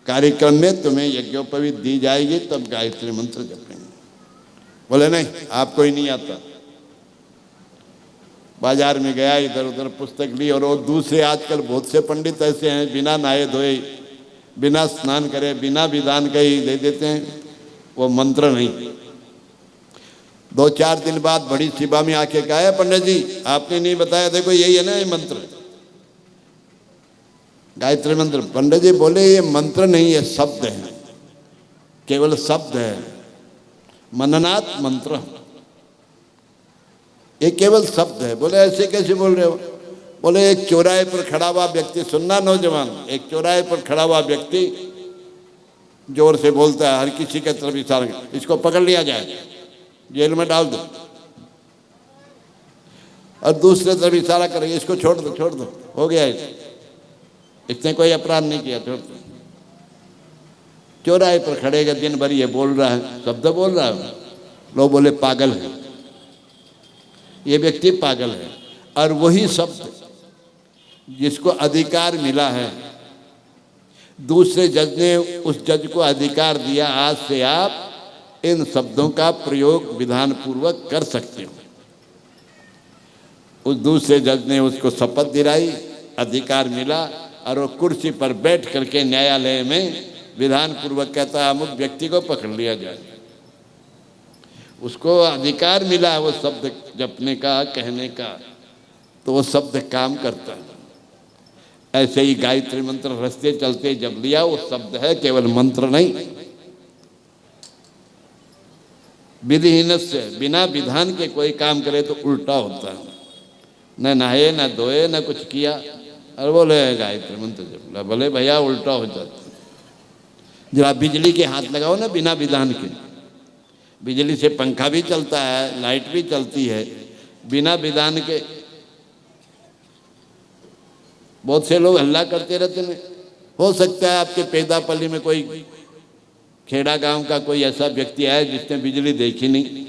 कार्यक्रम में तुम्हें यज्ञोपवीत दी जाएगी, तब गायत्री मंत्र जपेंगे। बोले नहीं आपको ही नहीं आता। बाजार में गया, इधर उधर पुस्तक ली, और वो दूसरे आजकल बहुत से पंडित ऐसे हैं बिना नहाए धोए, बिना स्नान करे, बिना विधान के ही दे देते हैं, वो मंत्र नहीं। 2-4 दिन बाद बड़ी सभा में आके कहा है पंडित जी आपने नहीं बताया, देखो यही है ना ये मंत्र गायत्री मंत्र। पंडित जी बोले ये मंत्र नहीं, ये शब्द है, केवल शब्द है, मननात् मंत्र, ये केवल शब्द है। बोले ऐसे कैसे बोल रहे हो? बोले एक चौराहे पर खड़ा हुआ व्यक्ति, सुनना नौजवान, एक चौराहे पर खड़ा हुआ व्यक्ति जोर से बोलता है, हर किसी के तरफ इशारा, इसको पकड़ लिया जाए, जेल में डाल दो, और दूसरे तरफ इशारा करेंगे, इसको छोड़ दो, छोड़ दो, हो गया इसने कोई अपराध नहीं किया, छोड़ दो। चौराहे पर खड़े के दिन भर ये बोल रहा है, शब्द बोल रहा है, लोग बोले पागल है, ये व्यक्ति पागल है। और वही शब्द जिसको अधिकार मिला है, दूसरे जज ने उस जज को अधिकार दिया, आज से आप इन शब्दों का प्रयोग विधान पूर्वक कर सकते हो। उस दूसरे जज ने उसको शपथ दिलाई, अधिकार मिला, और वो कुर्सी पर बैठ करके न्यायालय में विधान पूर्वक कहता है अमुक व्यक्ति को पकड़ लिया जाए। उसको अधिकार मिला है वो शब्द जपने का, कहने का, तो वो शब्द काम करता है। ऐसे ही गायत्री मंत्र रास्ते चलते जब लिया, वो शब्द है, केवल मंत्र नहीं। विधिहीन से, बिना विधान के कोई काम करे तो उल्टा होता है, न नहाए न धोए न कुछ किया, और बोले गायत्री मंत्र जप, बोले भैया उल्टा हो जाता। जरा बिजली के हाथ लगाओ ना बिना विधान के, बिजली से पंखा भी चलता है, लाइट भी चलती है, बिना विधान के। बहुत से लोग हल्ला करते रहते हैं। हो सकता है आपके पेदापल्ली में कोई खेड़ा गांव का कोई ऐसा व्यक्ति आया जिसने बिजली देखी नहीं,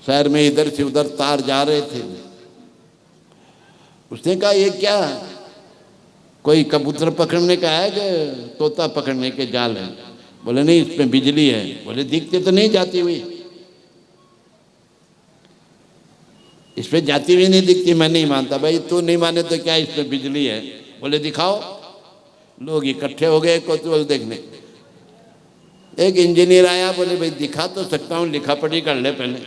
शहर में इधर से उधर तार जा रहे थे, उसने कहा ये क्या, कोई कबूतर पकड़ने का है कि तोता पकड़ने के जाल है? बोले नहीं इसमें बिजली है। बोले दिखते तो नहीं जाती हुई, इसमें जाती हुई नहीं दिखती। मैं नहीं मानता। भाई तू नहीं माने तो क्या, इसमें बिजली है। बोले दिखाओ। लोग इकट्ठे हो गए कोतवाल देखने। एक इंजीनियर आया, बोले भाई दिखा तो सकता हूँ, लिखा पढ़ी कर ले पहले,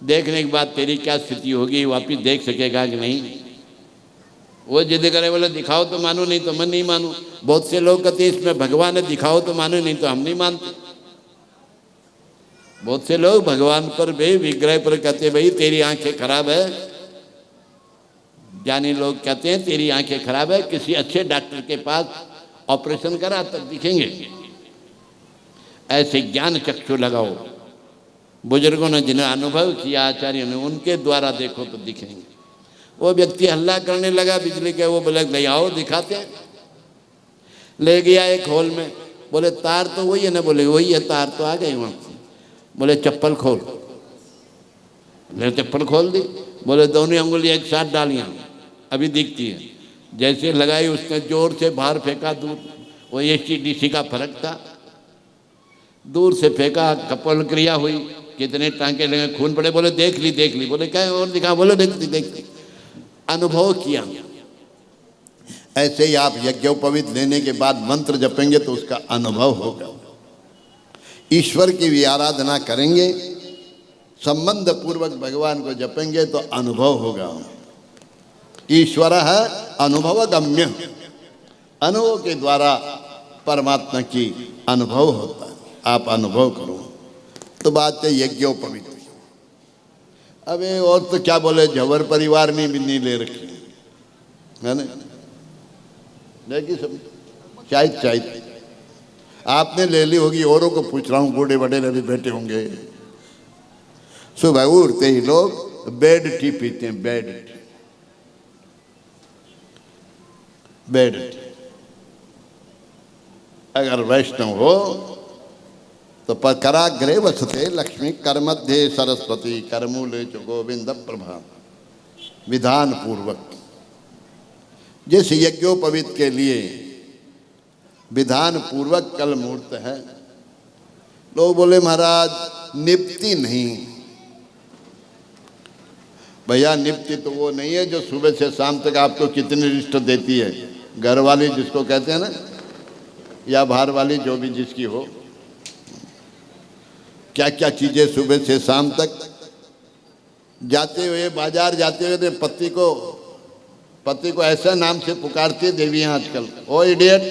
देखने के बाद तेरी क्या स्थिति होगी, वापिस देख सकेगा कि नहीं। वो जिद करे, बोले दिखाओ तो मानो, नहीं तो मैं नहीं मानूं। बहुत से लोग कहते हैं इसमें भगवान है, दिखाओ तो मानो, नहीं तो हम नहीं मानते। बहुत से लोग भगवान पर भी, विग्रह पर कहते भाई तेरी आंखें खराब है। ज्ञानी लोग कहते हैं तेरी आंखें खराब है, किसी अच्छे डॉक्टर के पास ऑपरेशन करा तब दिखेंगे। ऐसे ज्ञान चक्षु लगाओ, बुजुर्गों ने जिन्हें अनुभव किया, आचार्यों ने, उनके द्वारा देखो तो दिखेंगे। वो व्यक्ति हल्ला करने लगा बिजली के, वो बोले ले आओ दिखाते हैं। ले गया एक हॉल में, बोले तार तो वही है ना? बोले वही है, तार तो आ गए वहाँ से। बोले चप्पल खोल। ले चप्पल खोल दी। बोले दोनों अंगुलियाँ एक साथ डालियाँ, अभी दिखती है। जैसे लगाई उसने जोर से बाहर फेंका दूर। वो ACDC का फर्क था, दूर से फेंका, कपल क्रिया हुई, कितने टांके लगे, खून पड़े। बोले देख ली देख ली। बोले क्या और दिखा? बोले देखती देखती। अनुभव किया। ऐसे ही आप यज्ञोपवीत लेने के बाद मंत्र जपेंगे तो उसका अनुभव होगा। ईश्वर की भी आराधना करेंगे, संबंध पूर्वक भगवान को जपेंगे तो अनुभव होगा। ईश्वर है अनुभव गम्य, अनुभव के द्वारा परमात्मा की अनुभव होता है। आप अनुभव करो। तो बात है यज्ञोपवीत। अबे और तो क्या बोले, झवर परिवार ने भी नहीं ले रखी है ना, लेकिन सब शायद आपने ले ली होगी, औरों को पूछ रहा हूँ, बूढ़े बड़े भी बैठे होंगे। सुबह उठते ही लोग बेड टी पीते हैं, बेड टी। अगर वैष्णव हो तो कराग्रे वसते लक्ष्मी, कर मध्य सरस्वती, करमूले च गोविंद प्रभा। विधान पूर्वक जिस यज्ञोपवीत के लिए विधान पूर्वक कल मुहूर्त है, लोग बोले महाराज निपति नहीं। भैया निपति तो वो नहीं है जो सुबह से शाम तक आपको कितनी रिश्त देती है, घर वाली जिसको कहते हैं ना, या बाहर वाली, जो भी जिसकी हो, क्या क्या चीजें सुबह से शाम तक। जाते हुए बाजार जाते हुए पति को ऐसा नाम से पुकारती है देवियां आजकल, ओ इडियट,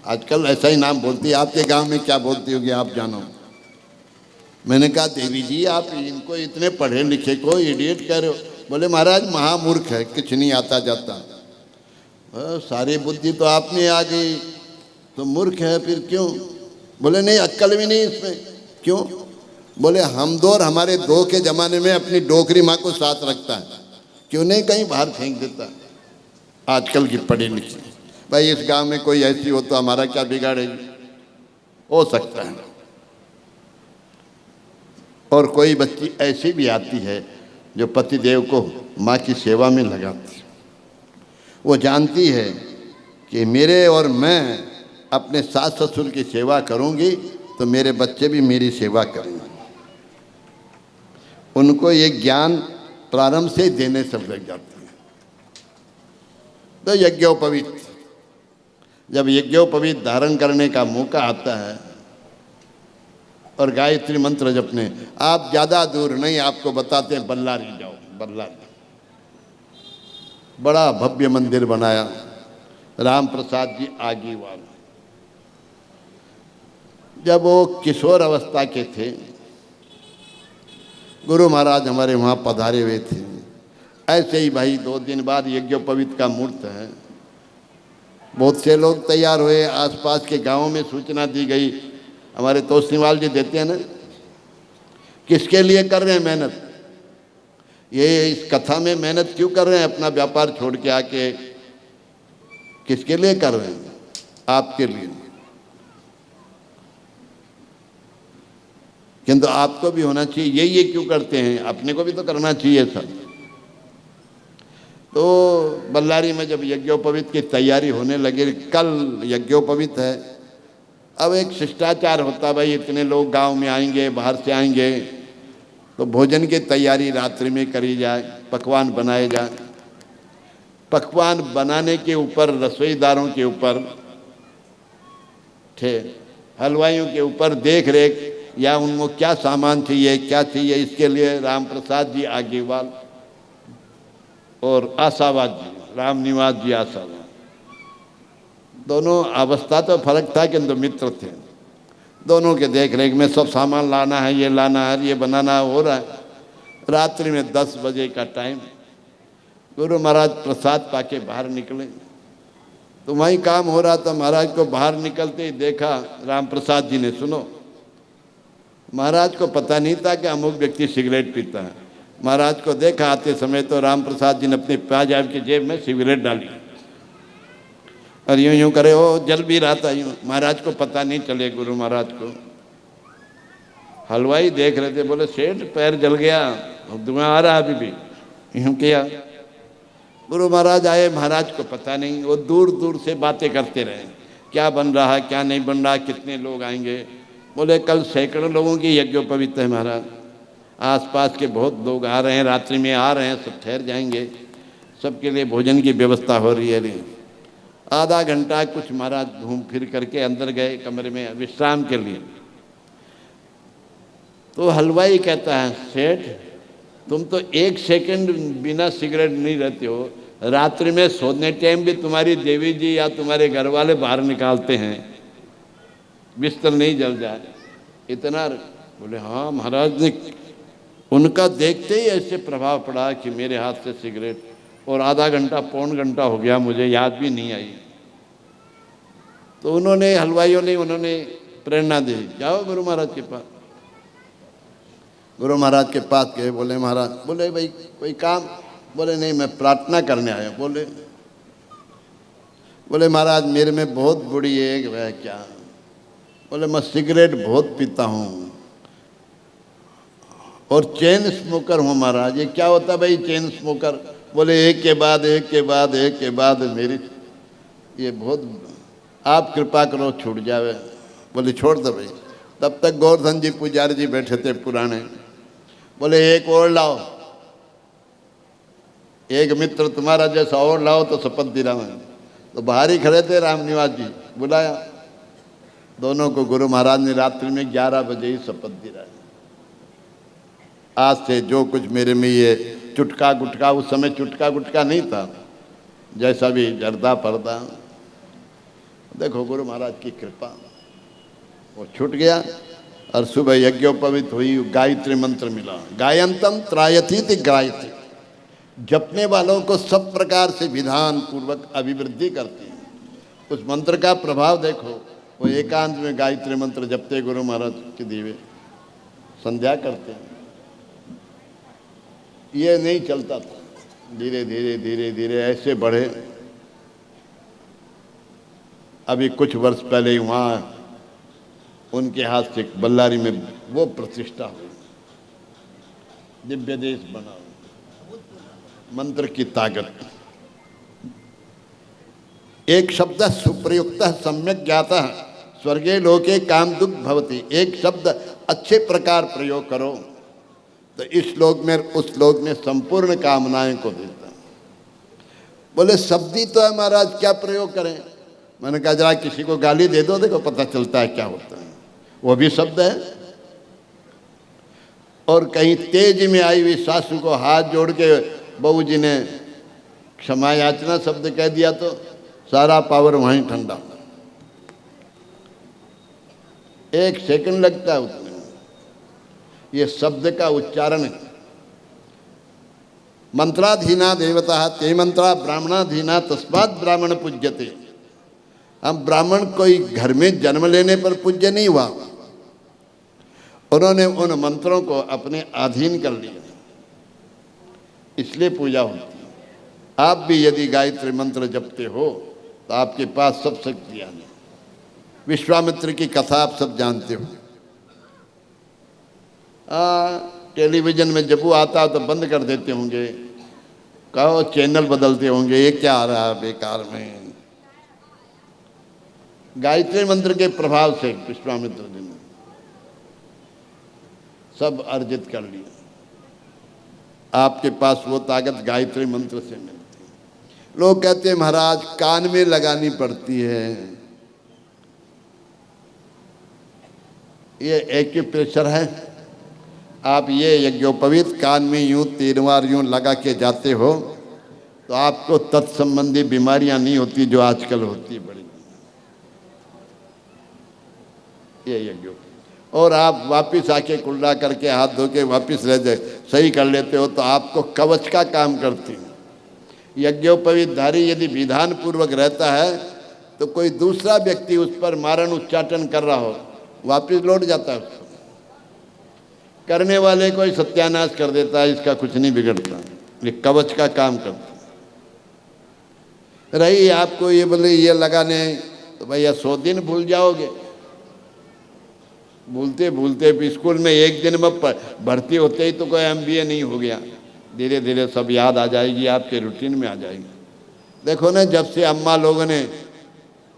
आजकल ऐसा ही नाम बोलती है। आपके गांव में क्या बोलती होगी आप जानो। मैंने कहा देवी जी आप इनको इतने पढ़े लिखे को इडियट कह रहे हो। बोले महाराज महामूर्ख है, कुछ नहीं आता जाता। सारी बुद्धि तो आप में आ गई तो मूर्ख है फिर क्यों? बोले नहीं अक्ल भी नहीं इसमें। क्यों? बोले हम दो और हमारे दो के जमाने में अपनी डोकरी माँ को साथ रखता है, क्यों नहीं कहीं बाहर फेंक देता। आजकल की पढ़ी लिखी भाई, इस गांव में कोई ऐसी हो तो हमारा क्या बिगाड़ेगी, हो सकता है। और कोई बच्ची ऐसी भी आती है जो पति देव को माँ की सेवा में लगाती है। वो जानती है कि मेरे और मैं अपने सास ससुर की सेवा करूंगी तो मेरे बच्चे भी मेरी सेवा करेंगे। उनको ये ज्ञान प्रारंभ से ही देने से लग जाती है। तो यज्ञोपवीत, जब यज्ञोपवीत धारण करने का मौका आता है और गायत्री मंत्र जपने, आप ज़्यादा दूर नहीं, आपको बताते हैं बल्लारी जाओ। बल्लारी बड़ा भव्य मंदिर बनाया राम प्रसाद जी आगीवाल। जब वो किशोर अवस्था के थे, गुरु महाराज हमारे वहाँ पधारे हुए थे। ऐसे ही भाई 2 दिन बाद यज्ञोपवीत का मुहूर्त है। बहुत से लोग तैयार हुए, आसपास के गांवों में सूचना दी गई। हमारे तोस्नीवाल जी देते हैं ना, किसके लिए कर रहे हैं मेहनत, ये इस कथा में मेहनत क्यों कर रहे हैं, अपना व्यापार छोड़ के आके किसके लिए कर रहे हैं? आपके लिए। किंतु आपको भी होना चाहिए। ये क्यों करते हैं, अपने को भी तो करना चाहिए सब। तो बल्लारी में जब यज्ञोपवीत की तैयारी होने लगी, कल यज्ञोपवीत है। अब एक शिष्टाचार होता, भाई इतने लोग गांव में आएंगे, बाहर से आएंगे, तो भोजन की तैयारी रात्रि में करी जाए, पकवान बनाए जाए। पकवान बनाने के ऊपर रसोईदारों के ऊपर थे, हलवाइयों के ऊपर देख रेख, या उनको क्या सामान चाहिए, क्या चाहिए, इसके लिए राम प्रसाद जी आगीवाल और आशावाद जी, राम निवास जी आशावाद, दोनों अवस्था तो फर्क था किंतु मित्र थे। दोनों के देख रेख में सब सामान लाना है, ये लाना है, ये बनाना हो रहा है। रात्रि में 10 बजे का टाइम, गुरु महाराज प्रसाद पाके बाहर निकले तो वहीं काम हो रहा था। महाराज को बाहर निकलते ही देखा राम प्रसाद जी ने। सुनो, महाराज को पता नहीं था कि अमुक व्यक्ति सिगरेट पीता है। महाराज को देखा आते समय तो राम प्रसाद जी ने अपने पाजाब की जेब में सिगरेट डाली और यूं यूं करे, वो जल भी रहा था यूं, महाराज को पता नहीं चले। गुरु महाराज को हलवाई देख रहे थे, बोले सेठ पैर जल गया, धुआं आ रहा अभी भी, यूं किया। गुरु महाराज आए, महाराज को पता नहीं, वो दूर दूर से बातें करते रहे, क्या बन रहा है, क्या नहीं बन रहा, कितने लोग आएंगे। बोले कल सैकड़ों लोगों की यज्ञोपवीत है महाराज, आसपास के बहुत लोग आ रहे हैं, रात्रि में आ रहे हैं, सब ठहर जाएंगे, सबके लिए भोजन की व्यवस्था हो रही है। आधा घंटा कुछ महाराज घूम फिर करके अंदर गए कमरे में विश्राम के लिए। तो हलवाई कहता है, सेठ तुम तो 1 सेकंड बिना सिगरेट नहीं रहते हो, रात्रि में सोने टाइम भी तुम्हारी देवी जी या तुम्हारे घर वाले बाहर निकालते हैं, बिस्तर नहीं जल जाए इतना। बोले हाँ महाराज ने उनका देखते ही ऐसे प्रभाव पड़ा कि मेरे हाथ से सिगरेट, और आधा घंटा पौन घंटा हो गया, मुझे याद भी नहीं आई। तो उन्होंने, हलवाइयों ने उन्होंने प्रेरणा दी, जाओ गुरु महाराज के पास। गुरु महाराज के पास गए, बोले महाराज, बोले भाई कोई काम? बोले नहीं, मैं प्रार्थना करने आया। बोले महाराज मेरे में बहुत बुरी एक वह क्या? बोले मैं सिगरेट बहुत पीता हूँ और चेन स्मोकर हूँ महाराज। ये क्या होता है भाई चेन स्मोकर? बोले एक के बाद एक के बाद एक के बाद मेरी ये बहुत, आप कृपा करो छूट जावे। बोले छोड़ दो भाई। तब तक गोवर्धन जी पुजारी जी बैठे थे पुराने। बोले एक और लाओ, एक मित्र तुम्हारा जैसा और लाओ तो शपथ दिलाऊं। तो बाहर ही खड़े थे राम निवास जी, बुलाया दोनों को। गुरु महाराज ने रात्रि में 11 बजे ही शपथ दिलाया, आज से जो कुछ मेरे में ये चुटका गुटका, उस समय चुटका गुटका नहीं था, जैसा भी जर्दा पर्दा, देखो गुरु महाराज की कृपा, वो छूट गया। और सुबह यज्ञोपवीत हुई, गायत्री मंत्र मिला, गायंतम त्रायथी ग्रायती, जपने वालों को सब प्रकार से विधान पूर्वक अभिवृद्धि करती है। उस मंत्र का प्रभाव देखो, वो एकांत में गायत्री मंत्र जपते गुरु महाराज के दीवे, संध्या करते हैं। ये नहीं चलता था, धीरे धीरे धीरे धीरे ऐसे बढ़े। अभी कुछ वर्ष पहले ही वहाँ उनके हाथ से बल्लारी में वो प्रतिष्ठा हुई, दिव्य देश बना, मंत्र की ताकत। एक शब्द सुप्रयुक्त सम्यक ज्ञाता स्वर्गे लोके काम दुख भवति। एक शब्द अच्छे प्रकार प्रयोग करो तो इस लोक में उस लोक में संपूर्ण कामनाएं को देता है। बोले शब्दी तो है महाराज, क्या प्रयोग करें? मैंने कहा जरा किसी को गाली दे दो, देखो पता चलता है क्या होता है। वो भी शब्द है। और कहीं तेज में आई हुई सासू को हाथ जोड़ के बहू जी ने क्षमा याचना शब्द कह दिया तो सारा पावर वहीं ठंडा। एक सेकंड लगता है उतने में। ये शब्द का उच्चारण है। मंत्राधीना देवता ते मंत्रा ब्राह्मणाधीना तस्मात् ब्राह्मण पूज्यते। हम ब्राह्मण कोई घर में जन्म लेने पर पूज्य नहीं हुआ, उन्होंने उन मंत्रों को अपने अधीन कर लिया, इसलिए पूजा होती है। आप भी यदि गायत्री मंत्र जपते हो तो आपके पास सब शक्तियां हैं। विश्वामित्र की कथा आप सब जानते हो। टेलीविजन में जब वो आता तो बंद कर देते होंगे, कहो चैनल बदलते होंगे, ये क्या आ रहा है बेकार में। गायत्री मंत्र के प्रभाव से विश्वामित्र जी ने सब अर्जित कर लिया। आपके पास वो ताकत गायत्री मंत्र से मिलती है। लोग कहते हैं महाराज कान में लगानी पड़ती है, ये एक्यूप्रेशर है। आप ये यज्ञोपवीत कान में यूं 3 बार यूं लगा के जाते हो तो आपको तत्संबंधी बीमारियां नहीं होती जो आजकल होती है बड़ी। ये यज्ञ, और आप वापिस आके कुल्ला करके हाथ धो के वापिस रह जाए सही कर लेते हो तो आपको कवच का काम करती है। यज्ञोपवीतधारी यदि विधान पूर्वक रहता है तो कोई दूसरा व्यक्ति उस पर मारण उच्चाटन कर रहा हो, वापिस लौट जाता है उसको। करने वाले को ही सत्यानाश कर देता है, इसका कुछ नहीं बिगड़ता। ये कवच का काम करता है। रही आपको ये बोले ये लगाने तो भैया 100 दिन भूल जाओगे। भूलते भूलते भी स्कूल में एक दिन में भर्ती होते ही तो कोई MBA नहीं हो गया। धीरे धीरे सब याद आ जाएगी, आपके रूटीन में आ जाएगी। देखो ना, जब से अम्मा लोगों ने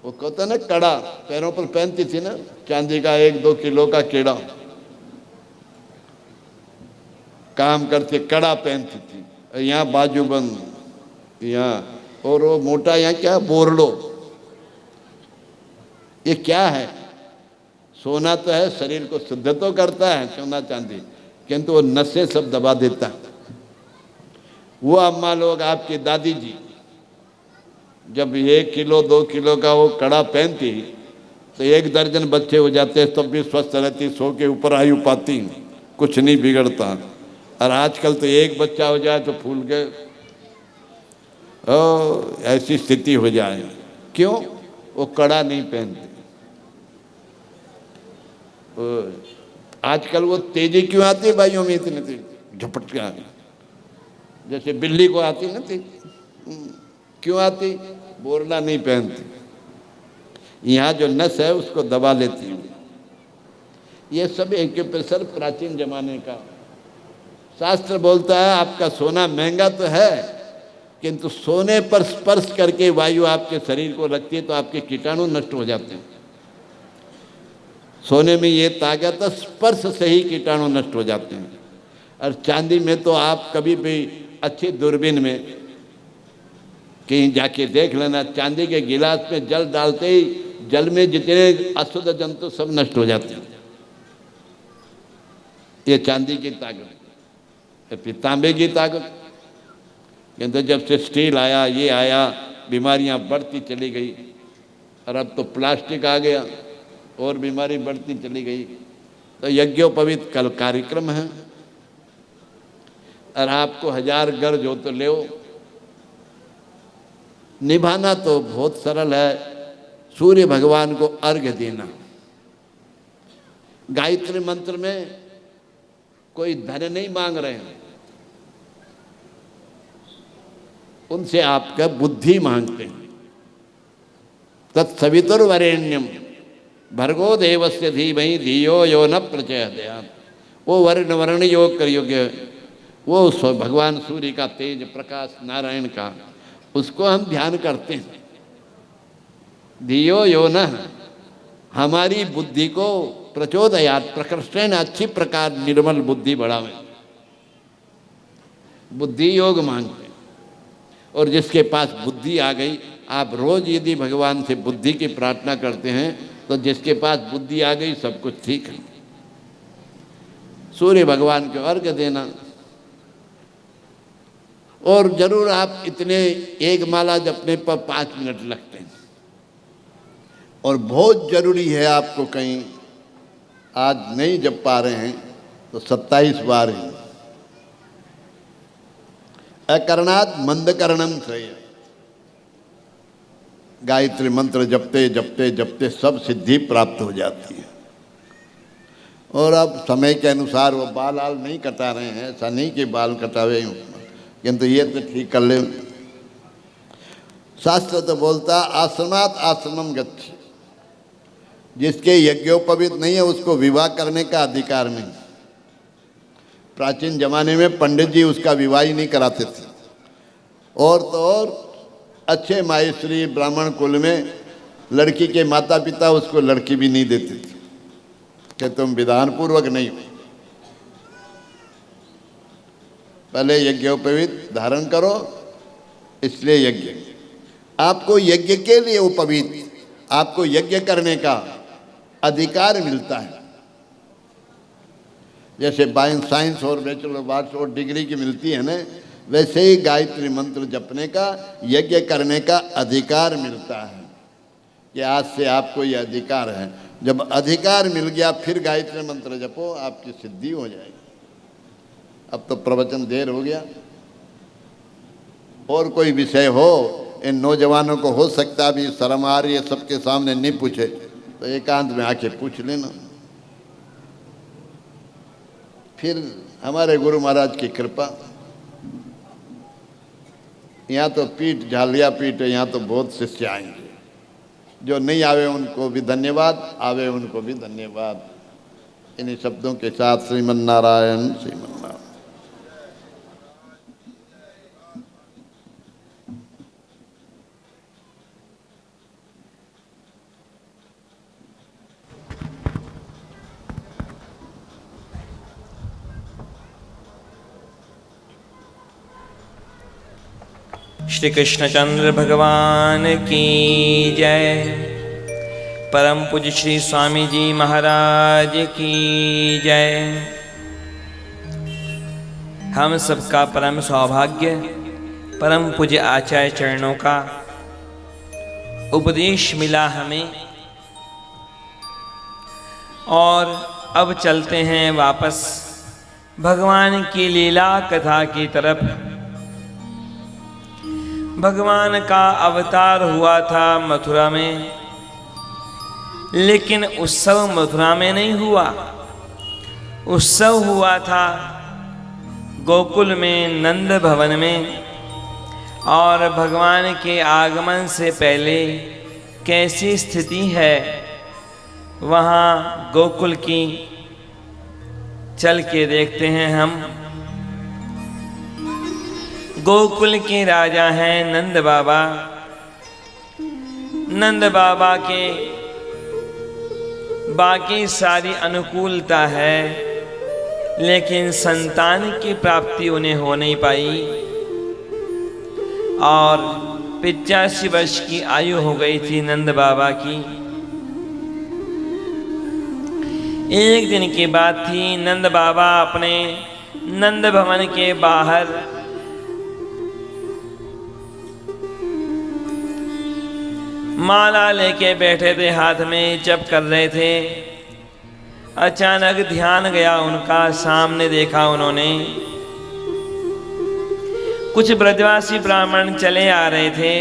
वो कहता ना कड़ा पैरों पर पहनती थी ना, चांदी का 1-2 किलो का केड़ा काम करते, कड़ा पहनती थी। यहाँ बाजूबंद, यहाँ और वो मोटा यहाँ क्या बोरलो, ये क्या है? सोना तो है, शरीर को शुद्ध तो करता है सोना चांदी, किंतु वो नसें सब दबा देता है। वो अम्मा लोग, आपकी दादी जी जब 1 किलो 2 किलो का वो कड़ा पहनती तो 1 दर्जन बच्चे हो जाते, तब भी स्वस्थ रहती, 100 के ऊपर आयु पाती, कुछ नहीं बिगड़ता। और आजकल तो एक बच्चा हो जाए तो फूल के ऐसी स्थिति हो जाए। क्यों? वो कड़ा नहीं पहनते। आजकल वो तेजी क्यों आती है भाइयों में इतनी तेज झपट के आती, जैसे बिल्ली को आती ना तेज। क्यों आती? बोरला नहीं पहनती, यहाँ जो नस है उसको दबा लेती है। ये सब एक्यूप्रेशर प्राचीन जमाने का। शास्त्र बोलता है आपका सोना महंगा तो है, किंतु सोने पर स्पर्श करके वायु आपके शरीर को लगती है तो आपके कीटाणु नष्ट हो जाते हैं। सोने में ये ताकत है, स्पर्श से ही कीटाणु नष्ट हो जाते हैं। और चांदी में तो आप कभी भी अच्छी दूरबीन में कहीं जाके देख लेना, चांदी के गिलास में जल डालते ही जल में जितने अशुद्ध जंतु सब नष्ट हो जाते हैं। ये चांदी की ताकत है, फिर तांबे की ताकत। किंतु जब से स्टील आया, ये आया, बीमारियां बढ़ती चली गई। और अब तो प्लास्टिक आ गया और बीमारी बढ़ती चली गई। तो यज्ञोपवीत कल कार्यक्रम है और आपको 1000 गर्ज हो तो ले। निभाना तो बहुत सरल है, सूर्य भगवान को अर्घ्य देना। गायत्री मंत्र में कोई धन नहीं मांग रहे हैं, उनसे आपका बुद्धि मांगते हैं। तत्सवितुर्वरेण्यम भर्गो देवस्य धीमहि धियो यो न प्रचोदयात्। वो वर्ण योग कर योग्य, वो भगवान सूर्य का तेज प्रकाश नारायण का, उसको हम ध्यान करते हैं। धियो यो न, हमारी बुद्धि को प्रचोदयात् प्रकृष्टेन, अच्छी प्रकार निर्मल बुद्धि बढ़ावे। बुद्धि योग मांगते हैं। और जिसके पास बुद्धि आ गई, आप रोज यदि भगवान से बुद्धि की प्रार्थना करते हैं तो जिसके पास बुद्धि आ गई सब कुछ ठीक है। सूर्य भगवान को अर्घ्य देना। और जरूर आप इतने एक माला जपने पर 5 मिनट लगते हैं। और बहुत जरूरी है, आपको कहीं आज नहीं जप पा रहे हैं तो 27 बार ही अकरणात् मंदकरणम से गायत्री मंत्र जपते जपते जपते सब सिद्धि प्राप्त हो जाती है। और अब समय के अनुसार वो बाल आल नहीं कटा रहे हैं, ऐसा नहीं कि बाल कटावे, किंतु ये तो ठीक कर ले। शास्त्र तो बोलता आश्रमात् आश्रमम गच्छ। जिसके यज्ञोपवीत नहीं है उसको विवाह करने का अधिकार नहीं। प्राचीन जमाने में पंडित जी उसका विवाह ही नहीं कराते थे। और तो और अच्छे माहेश्वरी ब्राह्मण कुल में लड़की के माता पिता उसको लड़की भी नहीं देते थे कि तुम विधान पूर्वक नहीं हो, पहले यज्ञोपवीत धारण करो। इसलिए यज्ञ, आपको यज्ञ के लिए उपवीत, आपको यज्ञ करने का अधिकार मिलता है। जैसे साइंस और बैचलर ऑफ आर्ट्स और डिग्री की मिलती है ना, वैसे ही गायत्री मंत्र जपने का, यज्ञ करने का अधिकार मिलता है कि आज से आपको ये अधिकार है। जब अधिकार मिल गया फिर गायत्री मंत्र जपो, आपकी सिद्धि हो जाएगी। अब तो प्रवचन देर हो गया, और कोई विषय हो, इन नौजवानों को हो सकता है अभी शर्म आ रही है सबके सामने नहीं पूछे, तो एकांत में आके पूछ लेना। फिर हमारे गुरु महाराज की कृपा, यहाँ तो पीठ झालिया पीठ है, यहाँ तो बहुत शिष्य आएंगे। जो नहीं आवे उनको भी धन्यवाद, आवे उनको भी धन्यवाद। इन्हीं शब्दों के साथ श्रीमन नारायण श्रीमन नारायण। श्री कृष्णचंद्र भगवान की जय। परम पूज्य श्री स्वामी जी महाराज की जय। हम सबका परम सौभाग्य परम पूज्य आचार्य चरणों का उपदेश मिला हमें, और अब चलते हैं वापस भगवान की लीला कथा की तरफ। भगवान का अवतार हुआ था मथुरा में, लेकिन उत्सव मथुरा में नहीं हुआ। उत्सव हुआ था गोकुल में, नंद भवन में। और भगवान के आगमन से पहले कैसी स्थिति है वहाँ गोकुल की, चल के देखते हैं हम। गोकुल के राजा हैं नंद बाबा। नंद बाबा के बाकी सारी अनुकूलता है, लेकिन संतान की प्राप्ति उन्हें हो नहीं पाई और 85 वर्ष की आयु हो गई थी नंद बाबा की। एक दिन की बात थी, नंद बाबा अपने नंद भवन के बाहर माला लेके बैठे थे, हाथ में जप कर रहे थे। अचानक ध्यान गया उनका, सामने देखा उन्होंने कुछ ब्रजवासी ब्राह्मण चले आ रहे थे।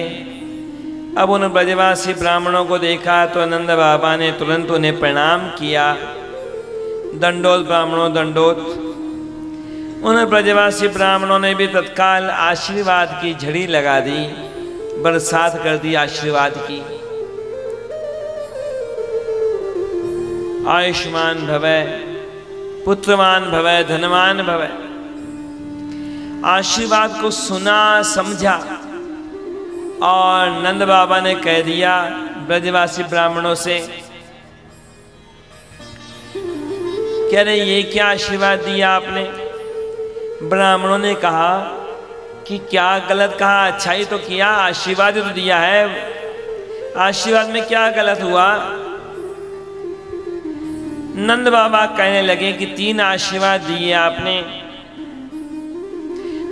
अब उन ब्रजवासी ब्राह्मणों को देखा तो नंद बाबा ने तुरंत उन्हें प्रणाम किया। दंडोत ब्राह्मणों दंडोत। उन ब्रजवासी ब्राह्मणों ने भी तत्काल आशीर्वाद की झड़ी लगा दी, बरसात कर दी आशीर्वाद की। आयुष्मान भवै, पुत्रवान भवै, धनवान भवै। आशीर्वाद को सुना समझा और नंद बाबा ने कह दिया ब्रजवासी ब्राह्मणों से, कह रहे ये क्या आशीर्वाद दिया आपने? ब्राह्मणों ने कहा कि क्या गलत कहा, अच्छा ही तो किया, आशीर्वाद तो दिया है, आशीर्वाद में क्या गलत हुआ? नंद बाबा कहने लगे कि 3 आशीर्वाद दिए आपने,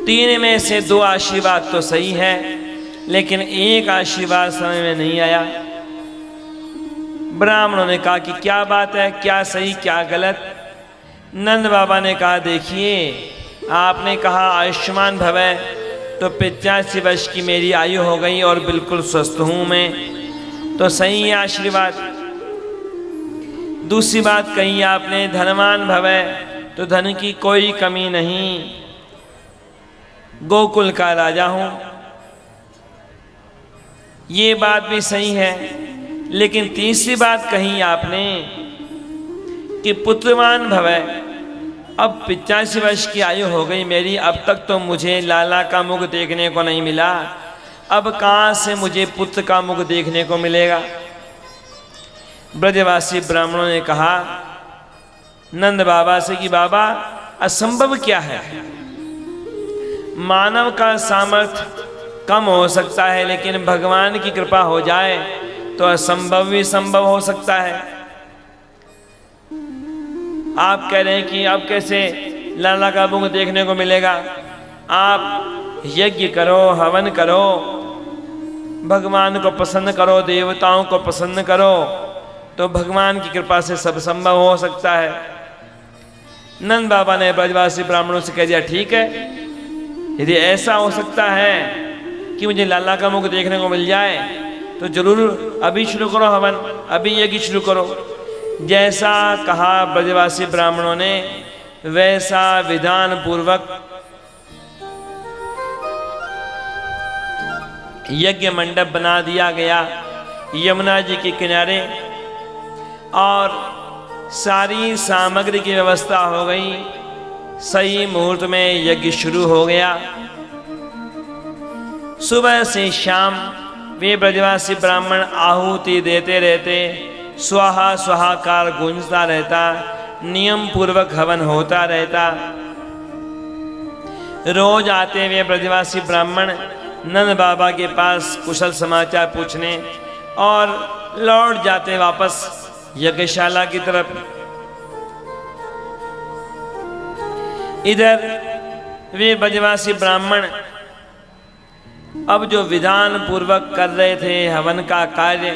3 में से 2 आशीर्वाद तो सही है, लेकिन एक आशीर्वाद समझ में नहीं आया। ब्राह्मणों ने कहा कि क्या बात है, क्या सही क्या गलत? नंद बाबा ने कहा देखिए, आपने कहा आयुष्मान भवै, तो 85 वर्ष की मेरी आयु हो गई और बिल्कुल स्वस्थ हूँ मैं, तो सही है आशीर्वाद। दूसरी बात कही आपने धनवान भवै, तो धन की कोई कमी नहीं, गोकुल का राजा हूँ, ये बात भी सही है। लेकिन तीसरी बात कही आपने कि पुत्रवान भवै, अब 85 वर्ष की आयु हो गई मेरी, अब तक तो मुझे लाला का मुख देखने को नहीं मिला, अब कहाँ से मुझे पुत्र का मुख देखने को मिलेगा? ब्रजवासी ब्राह्मणों ने कहा नंद बाबा से कि बाबा असंभव क्या है? मानव का सामर्थ्य कम हो सकता है, लेकिन भगवान की कृपा हो जाए तो असंभव भी संभव हो सकता है। आप कह रहे हैं कि अब कैसे लाला का मुख देखने को मिलेगा? आप यज्ञ करो, हवन करो, भगवान को प्रसन्न करो, देवताओं को प्रसन्न करो, तो भगवान की कृपा से सब संभव हो सकता है। नंद बाबा ने ब्रजवासी ब्राह्मणों से कह दिया ठीक है, यदि ऐसा हो सकता है कि मुझे लाला का मुख देखने को मिल जाए तो जरूर अभी शुरू करो हवन, अभी यज्ञ शुरू करो। जैसा कहा ब्रजवासी ब्राह्मणों ने, वैसा विधान पूर्वक यज्ञ मंडप बना दिया गया यमुना जी के किनारे, और सारी सामग्री की व्यवस्था हो गई। सही मुहूर्त में यज्ञ शुरू हो गया। सुबह से शाम वे ब्रजवासी ब्राह्मण आहुति देते रहते, स्वाहा स्वाहाकार गूंजता रहता, नियम पूर्वक हवन होता रहता। रोज आते वे ब्रजवासी ब्राह्मण नंद बाबा के पास कुशल समाचार पूछने और लौट जाते वापस यज्ञशाला की तरफ। इधर वे ब्रजवासी ब्राह्मण अब जो विधान पूर्वक कर रहे थे हवन का कार्य,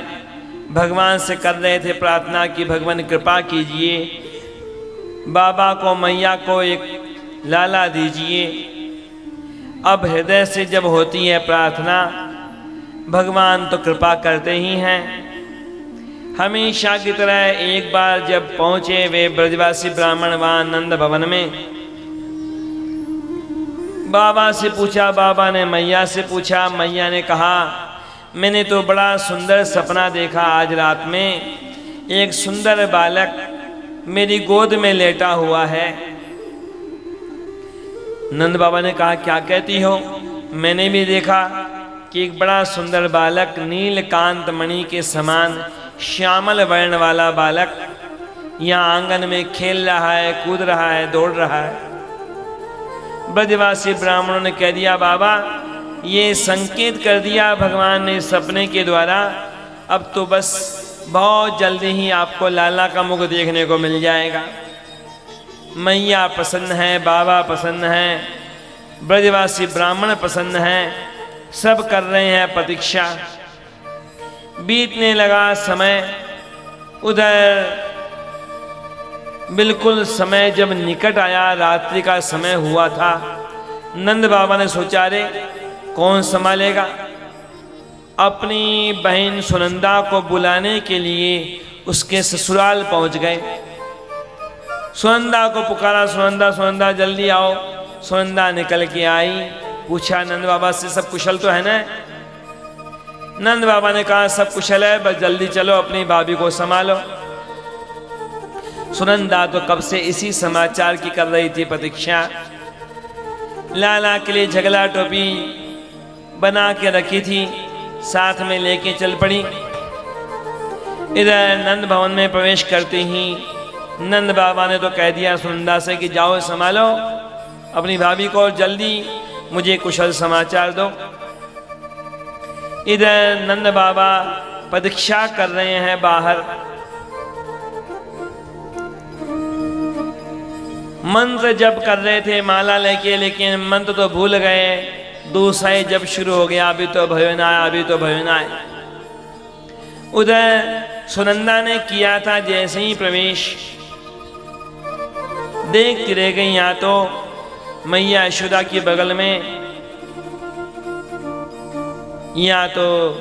भगवान से कर रहे थे प्रार्थना की भगवान कृपा कीजिए, बाबा को मैया को एक लाला दीजिए। अब हृदय से जब होती है प्रार्थना, भगवान तो कृपा करते ही हैं। हमेशा की तरह एक बार जब पहुंचे वे ब्रजवासी ब्राह्मण वहां नंद भवन में, बाबा से पूछा, बाबा ने मैया से पूछा। मैया ने कहा, मैंने तो बड़ा सुंदर सपना देखा आज रात में। एक सुंदर बालक मेरी गोद में लेटा हुआ है। नंद बाबा ने कहा, क्या कहती हो? मैंने भी देखा कि एक बड़ा सुंदर बालक, नीलकांत मणि के समान श्यामल वर्ण वाला बालक यहाँ आंगन में खेल रहा है, कूद रहा है, दौड़ रहा है। ब्रजवासी ब्राह्मणों ने कह दिया, बाबा ये संकेत कर दिया भगवान ने सपने के द्वारा, अब तो बस बहुत जल्दी ही आपको लाला का मुख देखने को मिल जाएगा। मैया प्रसन्न है, बाबा प्रसन्न है, ब्रजवासी ब्राह्मण प्रसन्न हैं, सब कर रहे हैं प्रतीक्षा। बीतने लगा समय। उधर बिल्कुल समय जब निकट आया, रात्रि का समय हुआ था, नंद बाबा ने सोचा, रे कौन संभालेगा। अपनी बहन सुनंदा को बुलाने के लिए उसके ससुराल पहुंच गए। सुनंदा को पुकारा, सुनंदा सुनंदा जल्दी आओ। सुनंदा निकल के आई। पूछा, नंद बाबा से सब कुशल तो है ना? नंद बाबा ने कहा, सब कुशल है, बस जल्दी चलो अपनी भाभी को संभालो। सुनंदा तो कब से इसी समाचार की कर रही थी प्रतीक्षा। लाला के लिए झगला टोपी बना के रखी थी, साथ में लेके चल पड़ी। इधर नंद भवन में प्रवेश करते ही नंद बाबा ने तो कह दिया सुनंदा से कि जाओ संभालो अपनी भाभी को, जल्दी मुझे कुशल समाचार दो। इधर नंद बाबा प्रतीक्षा कर रहे हैं बाहर। मंत्र जप कर रहे थे माला लेके, लेकिन मंत्र तो भूल गए। दूसरा जब शुरू हो गया, अभी तो भयो ना आए, अभी तो भयो ना आए। उधर सुनंदा ने किया था जैसे ही प्रवेश, देखती रह गई। यहाँ तो मैया यशोदा के बगल में, यहाँ तो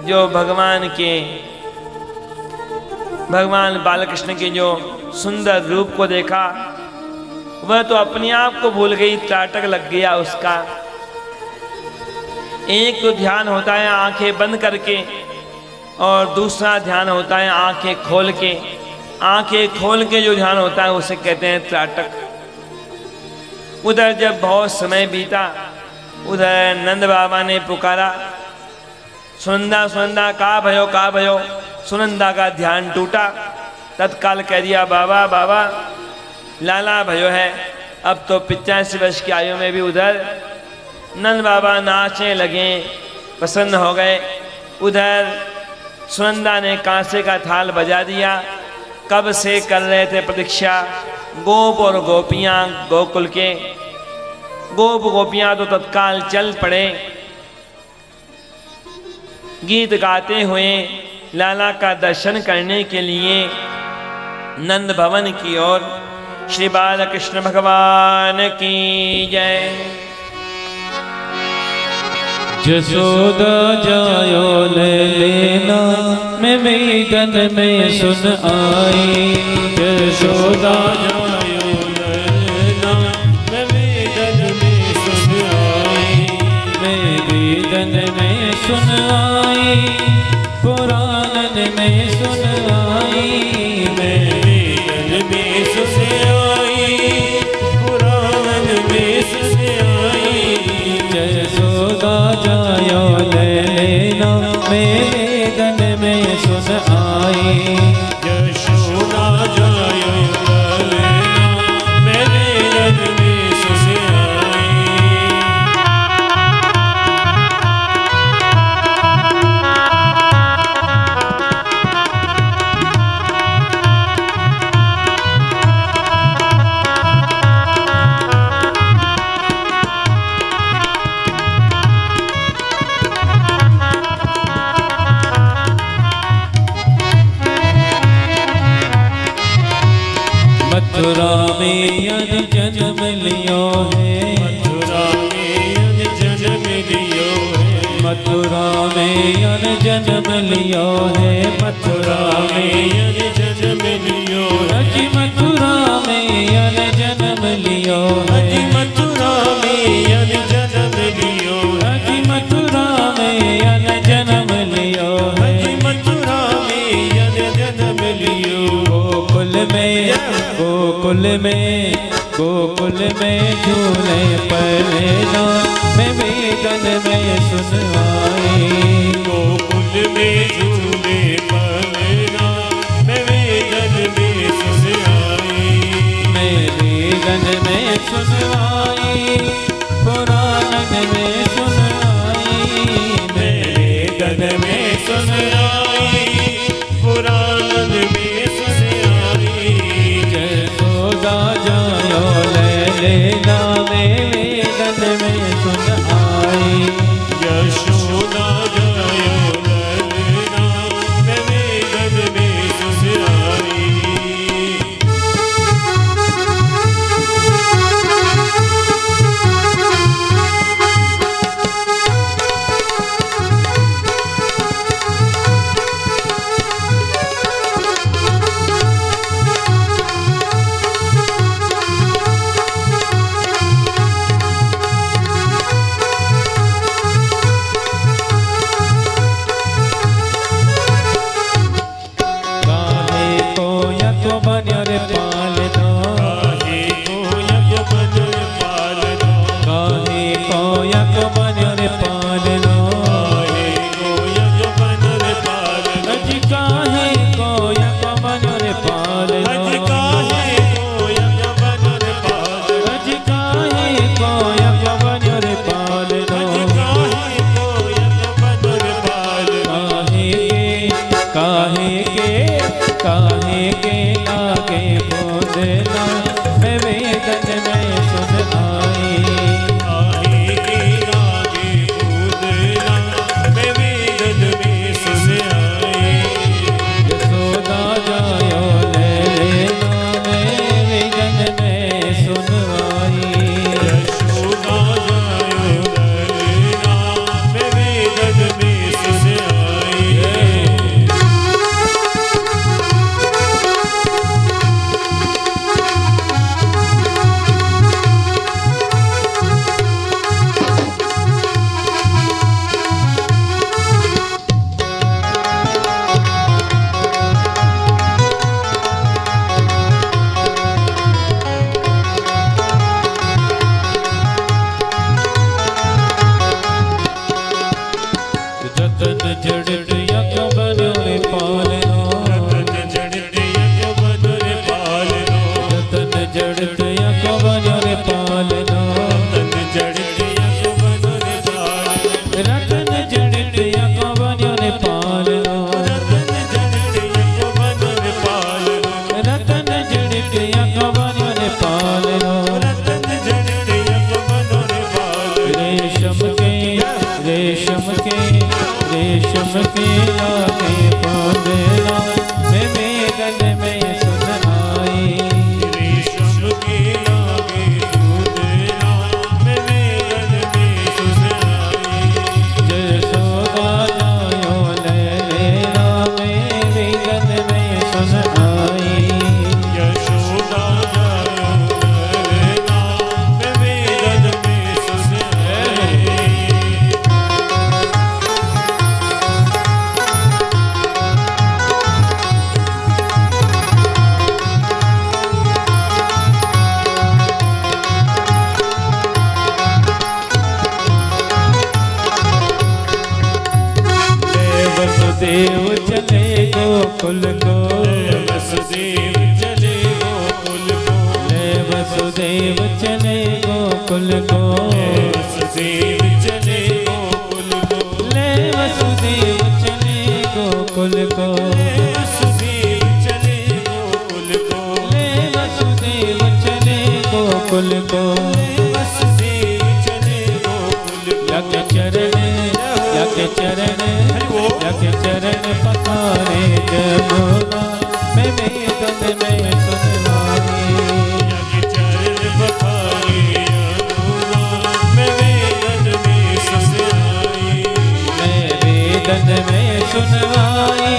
जो भगवान बालकृष्ण के जो सुंदर रूप को देखा, वह तो अपने आप को भूल गई, त्राटक लग गया उसका। एक तो ध्यान होता है आंखें बंद करके, और दूसरा ध्यान होता है आंखें खोल के। आंखें खोल के जो ध्यान होता है उसे कहते हैं त्राटक। उधर जब बहुत समय बीता, उधर नंद बाबा ने पुकारा, सुनंदा सुनंदा का भयो। सुनंदा का ध्यान टूटा। तत्काल कह दिया, बाबा बाबा लाला भयो है। अब तो 85 वर्ष की आयु में भी उधर नंद बाबा नाचने लगे, प्रसन्न हो गए। उधर सुनंदा ने कांसे का थाल बजा दिया। कब से कर रहे थे प्रतीक्षा गोप और गोपियाँ, गोकुल के गोप गोपियाँ तो तत्काल चल पड़े गीत गाते हुए लाला का दर्शन करने के लिए नंद भवन की ओर। श्री बालकृष्ण भगवान की जय। जसोदा जायो ले लेना, मैं मैदान में सुन आई। जसोदा जायो ललना, मैं मैदान में सुन आई। मैं मैदान में सुन आई, पुराणन में सुन आई। मैं मैदान में सुन आई, पुराण में सुन आई। जसोदा जायो ले लेना, मैं मैदान में सुन आई। यशोदा जायो ललना, मैं मैदान में सुन आई। मथुरा में अन जन्म लियो है, मथुरा में अन जन्म लियो है, अजी मथुरा में अन जन्म लियो है, अजी मथुरा में अन जन्म लियो है, अजी मथुरा में अन जन्म लियो है, अजी मथुरा में अन जन्म लियो। गोकुल में गोकुल में गोकुल में झूले पलेना मैं वेदन में सुन आई, गोकुल में झूले पलना मैं वेदन में सुन आई, मैं वेदन में सुन आई, पुराण में सुन आई, मैं वेदन में सुन आई, पुराण में सुन आई। जसोदा जायो ले लेना मैं वेदन में सुन आई, यशोदा जायो ललना मैं वेदन में सुन आई। काहे को यक बन्य रे पालना, काहे को यक बन पालना, काहे को यक बन्य रे पालना, काहे को यक बन पालना, अज काहे को यक बन्य रे पालना, अज काहे को यक बन पालना, अज काहे को यक बन्य रे पालना, अज काहे को यक बन पालना। काहे के लागे बोलना मैं वेदन में सुन आई, काहे के लागे बोलना मैं वेदन में सुन आई। यशोदा जायो ले लेना मैं वेदन में सुन आई, यशोदा जायो ललना मैं वेदन में सुन आई। जतन जड़त यक बन्य रे पालना, रतन जड़त यक बन पालना, जतन जड़त यक बन्य रे पालना, रतन जड़त यक बन पालना, रतन जड़त यक बन्य रे पालना, रतन जड़त यक बन पालना, रतन जड़त यक बन्य रे पालना, रतन जड़त यक बन पालना। रेशम के लागे पालना मैं वेदन में सुन आई, रेशम के लागे बोलना मैं वेदन में सुन आई। जसोदा जायो ले लेना मैं वेदन में सुन आई, यशोदा जायो ललना मैं वेदन में सुन आई। वसुदेव चले गोकुल को, वसुदेव चले गोकुल को, ले वसुदेव चले गोकुल को, वसुदेव चले गोकुल को, ले वसुदेव चले गोकुल को, वसुदेव चले गोकुल को, ले वसुदेव चले गोकुल को, वसुदेव चले गोकुल को। यक चरण यक चरण पखारे जमुना मैं वेदन में सुन आई, यज्ञ चरण बखारे यमुना मैं वेदन में सुन आई। वेदन में सुनवाई,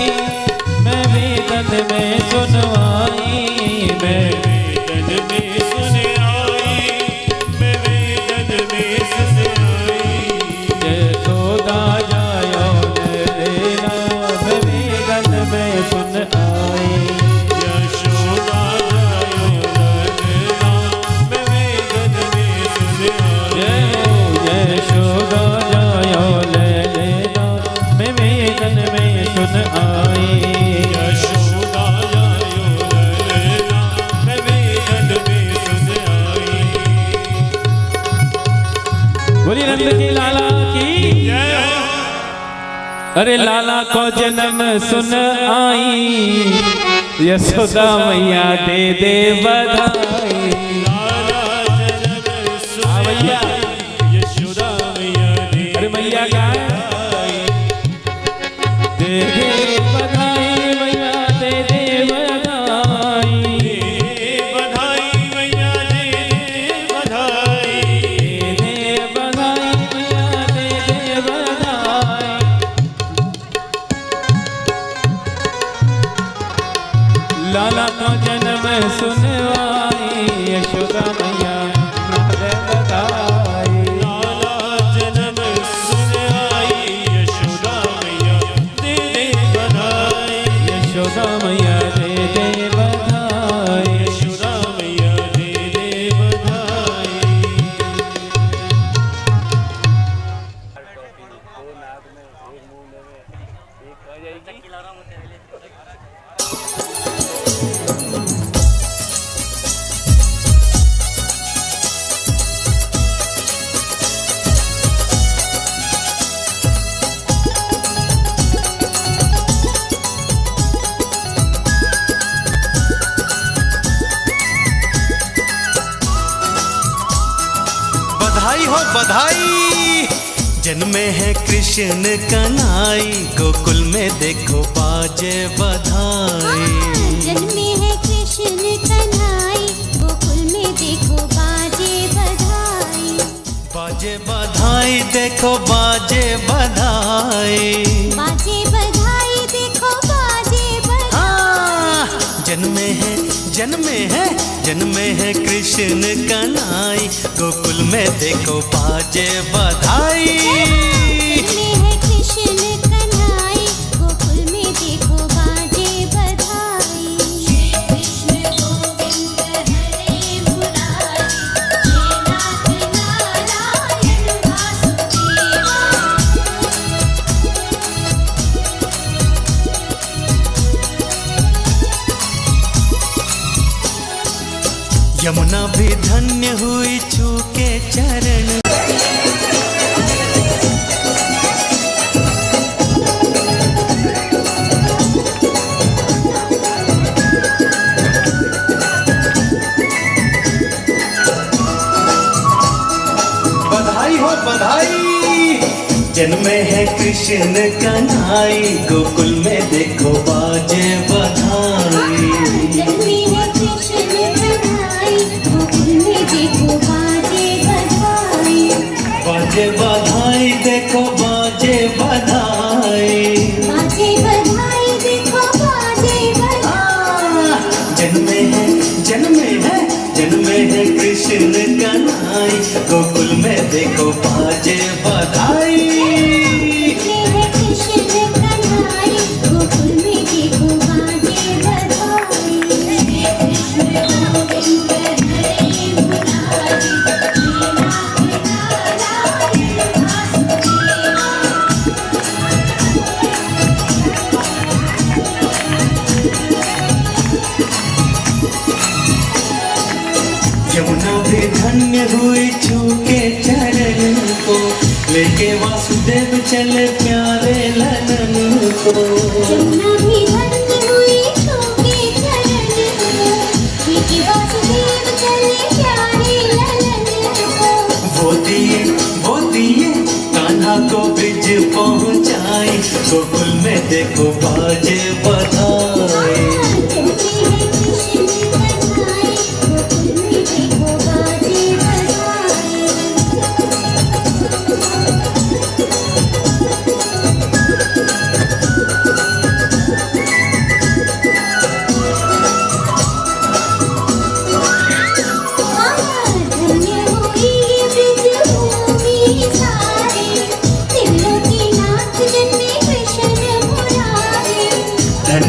मैं वेदन में सुनवाई, मैं वेदन में सुन आई, मैं वेदन में सुन आई। यशोदा जायो लेना, मैं वेदन में सुन आई। यशोदा जायो ललना, मैं वेदन में सुन आई। यशोदा जायो लेना, मैं वेदन में सुन आई। यशोदा जायो ललना, मैं वेदन में सुन आई। बोली नंद की लाला की जय हो। अरे लाला को जन्म सुन आई, यशोदा मैया दे दे बधाई। लाला जन्म सुन भैया। आई, यशोदा मैया ने अरे मैया का दे दे बधाई, मैया दे दे बधाई, बधाई मैया दे बधाई। दे दे बधाई, मैया दे दे बधाई। लाला का जन्म सुनवाई, यशोदा मैया दे बधाई। लाला जन्म सुन आई, यशोदा मैया दे दे बधाई। यशोदा मैया दे दे बधाई। यशोदा मैया दे दे बधाई। बधाई हो बधाई, जन्मे है कृष्ण कन्हई, गोकुल में देखो बाजे बधाई। जन्मे है कृष्ण कन्हई, गोकुल में देखो बाजे बधाई। बाजे बधाई देखो बाजे बधाई। बाजे बधाई देखो बाजे बधाई। हाँ, जन्मे है जन्मे है जन्मे है कृष्ण कन्हई, गोकुल में देखो बाजे बधाई। जन्मे है कृष्ण कन्हई, गोकुल में देखो बाजे बधाई। श्री कृष्ण गोविंद हरे मुरारी, हे नाथ नारायण वासुदेवा। यमुना भी धन्य हुई छू के चरण। बधाई हो बधाई, जन्मे है कृष्ण कन्हई, गोकुल में देखो बाजे बधाई। जन्मे है कृष्ण कन्हई, गोकुल में देखो बाजे बधाई। बाजे बधाई देखो बाजे बधाई। बाजे बधाई देखो बाजे बधाई। जन्मे है जन्मे है जन्मे है कृष्ण कन्हई, गोकुल में देखो बाजे बधाई। जन्मे है कृष्ण कन्हई, गोकुल में देखो बाजे बधाई। श्री कृष्ण गोविंद हरे मुरारी, हे नाथ नारायण वासुदेवा। यमुना भी धन्य हुई छू के चरण को, लेके वासुदेव चले प्यारे ललन को। जमुना भी धन्य हुई छूके चरण को, लेके वासुदेव चले प्यारे ललन को। वो दिए कान्हा को ब्रिज पहुँचाई, गोकुल में देखो बाजे बधाई। जन्मे है कृष्ण कन्हई, गोकुल में देखो बाजे बधाई।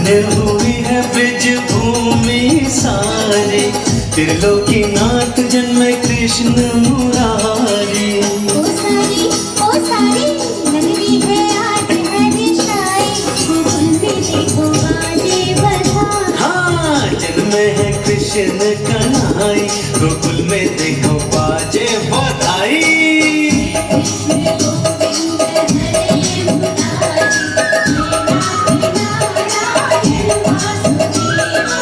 धन्य हुई है ब्रज भूमि सारी, त्रिलोकीनाथ जन्मे कृष्ण मुरारी। ओ सारी नगरी है आज हर्षाई, गोकुल में देखो बाजे बधाई। हाँ, जन्मे है कृष्ण कन्हई, गोकुल में देखो बाजे बधाई। कृष्ण गोविंद हरे मुरारी, हे नारायण वासुदेवा।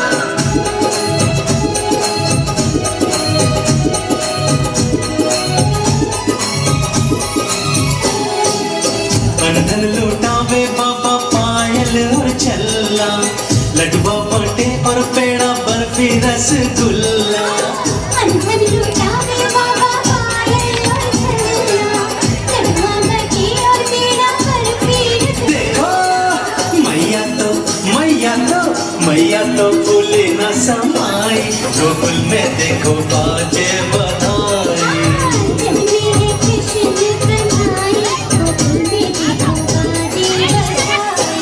बंधन लुटावे बाबा पायल और छल्ला, लडुआ बटे और पेड़ा बर्फी रसगुल्ला। बंधन लुटावे बाबा पायल और छल्ला, लडुआ बटे और पेड़ा बर्फी रसगुल्ला। देखो मैया तो भूले न समाई, गोकुल में देखो बाजे बधाई। जन्मे है कृष्ण कन्हई, गोकुल में देखो बाजे बधाई।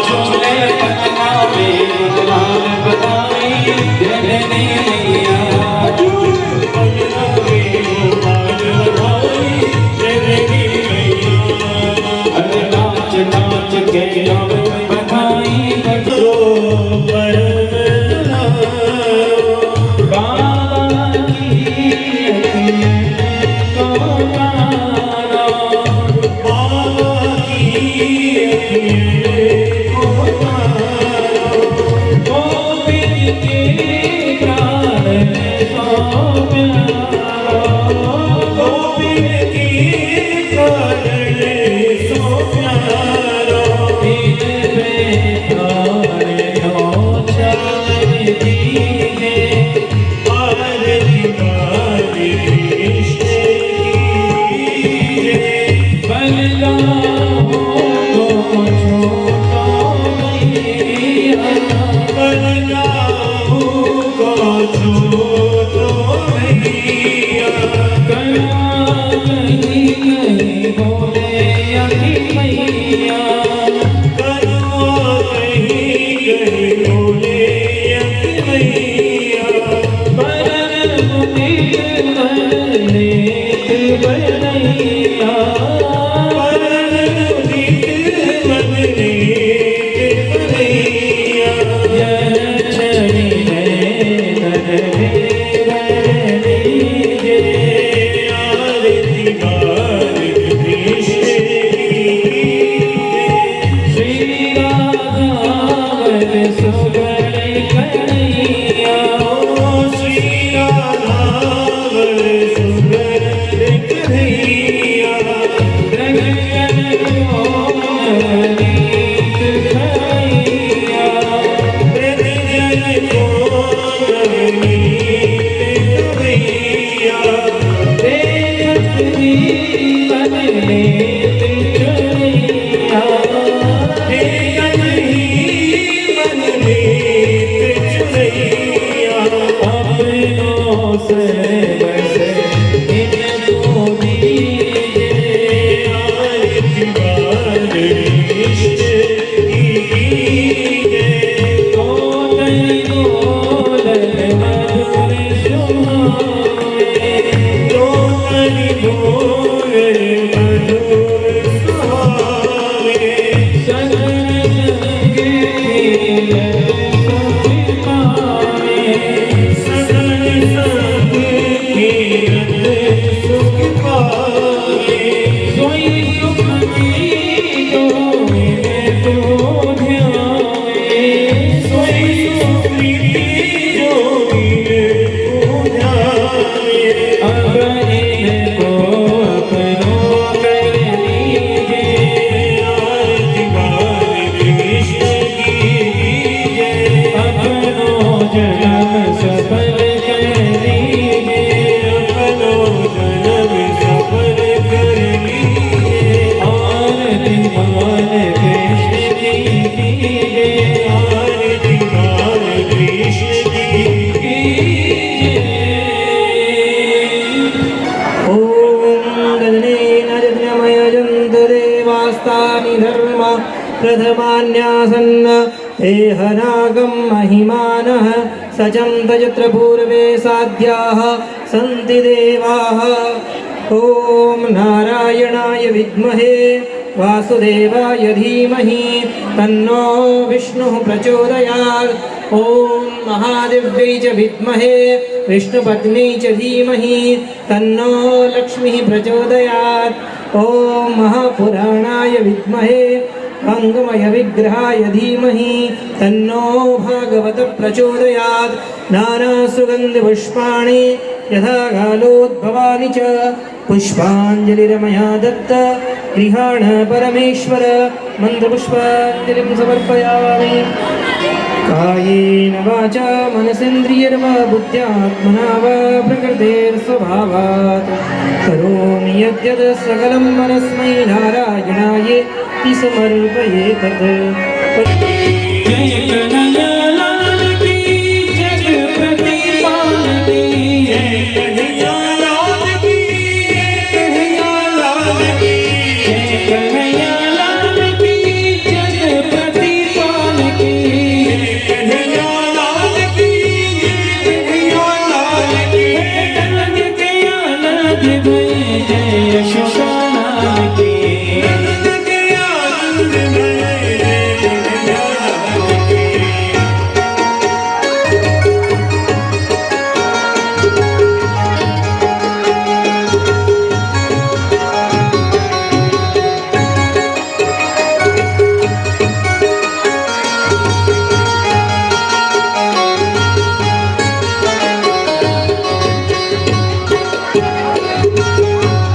छोले पकावे लाल बधाई देने मैया। अरे नाच नाच के लाल बधाई बजो बाबा की को मानो, गोविंद के प्राण सो प्यारो, गोविंद के प्राण सो प्यारो। दिल में तारे हो चांद दीजे, आरती गावे कृष्ण की। बलगाओ तो छोटा मैया, बलगाओ को छोटो मैया। कला कहीं कहीं बोले अति मैया, कला कहीं कहीं बोले अति मैया। बरन मुदित बने बनैया, बरन मुदित बने बनैया। जन छड़ी है धन दीजे, आरती गावे कृष्ण की। श्री राधावन सुगण कन्हैया, श्री राधावन सुगण कन्हैया। रंगन को नीत खैया, रंगन को नीत खैया। देखत जीवन नीत चुनैया, देखत जीवन नीत चुनैया। अपनों से बसे इनको दीजे, आरती गावे कृष्ण की। गोलन गोलन मधुर सुहावे, गोलन गोलन मधुर सुहावे। सगन संग खेलन सुख पावे, सगन संग खेलन सुख पावे। सोई सुख की जो मिले तो ध्यावे, सोई सुख की जो मिले तो ध्यावे। अब इनको अपनों कर लीजे, आरती गावे कृष्ण की। अपनों जन्म सफल कर लीजे, अपनों जन्म सफल कर लीजे। शास्तानि धर्म प्रथमान्यासन्न तेहनागं महिमानः सचन्त यत्र पूर्वे साध्याः सन्ति देवाः। ॐ नारायणाय विद्महे वासुदेवाय धीमहि तन्नो विष्णुः प्रचोदयात्। ॐ महादेव्यै च विद्महे विष्णुपत्न्यै च धीमहि तन्नो लक्ष्मीः प्रचोदयात्। ॐ महापुराणाय विद्महे अङ्गमयविग्रहाय धीमहि तन्नो भागवतः प्रचोदयात्। नानासुगन्धिपुष्पाणि यथा कालोद्भवानि च पुष्पाञ्जलिर्मया दत्त गृहाण परमेश्वर मन्त्रपुष्पाञ्जलिं समर्पयामि। कायेन वाचा मनसेन्द्रियर्वा बुद्ध्यात्मना वा प्रकृतेर्स्वभावात् करोमि यद्यत् सकलं परस्मै नारायणायेति समर्पयेतत्। जय कन्हैया लाल की जग प्रतिपाल की जय कन्हैया लाल की कन्हैया लाल की जय कन्हैया लाल की जग प्रतिपाल की कन्हैया लाल की कन्हैया लाल की नंद के आनंद में जय यशोदा लाल की नंद के आनंद में कन्हैया लाल की।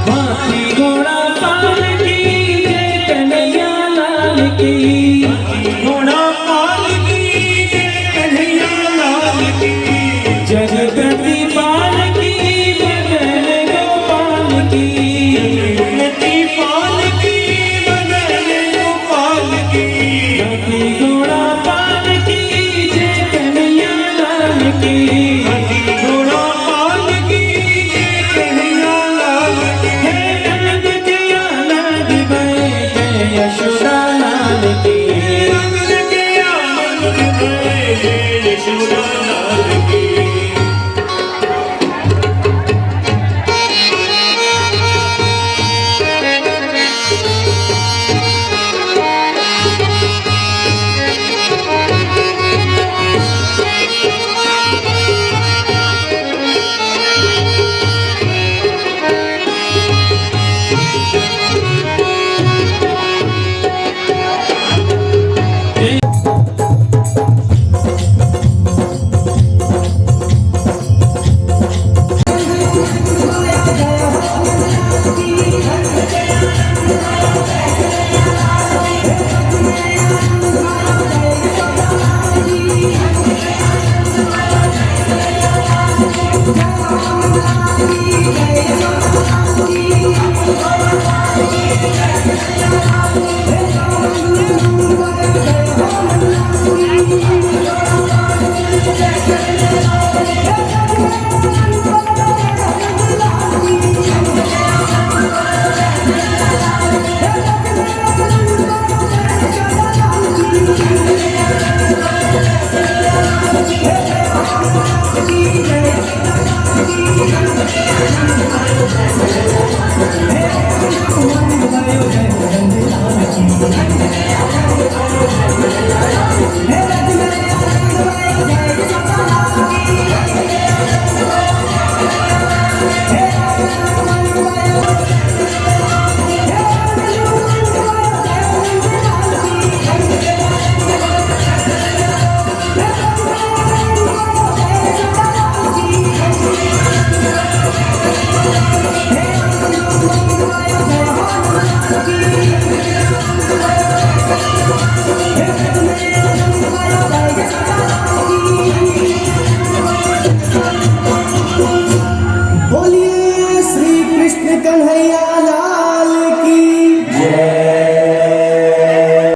हाथी घोड़ा पाल की जय कन्हैया लाल की घोड़ा पाल की जय कन्हैया लाल की जगपति पाल की बदन गोपाल की नदी पाल की बदन गोपाल की हाथी घोड़ा पाल की जय कन्हैया लाल की घोड़ा पाल की जय कन्हैया लाल की हे नंद के आनंद में जय यशोदा लाल की नंद के आनंद में यशोदा लाल की।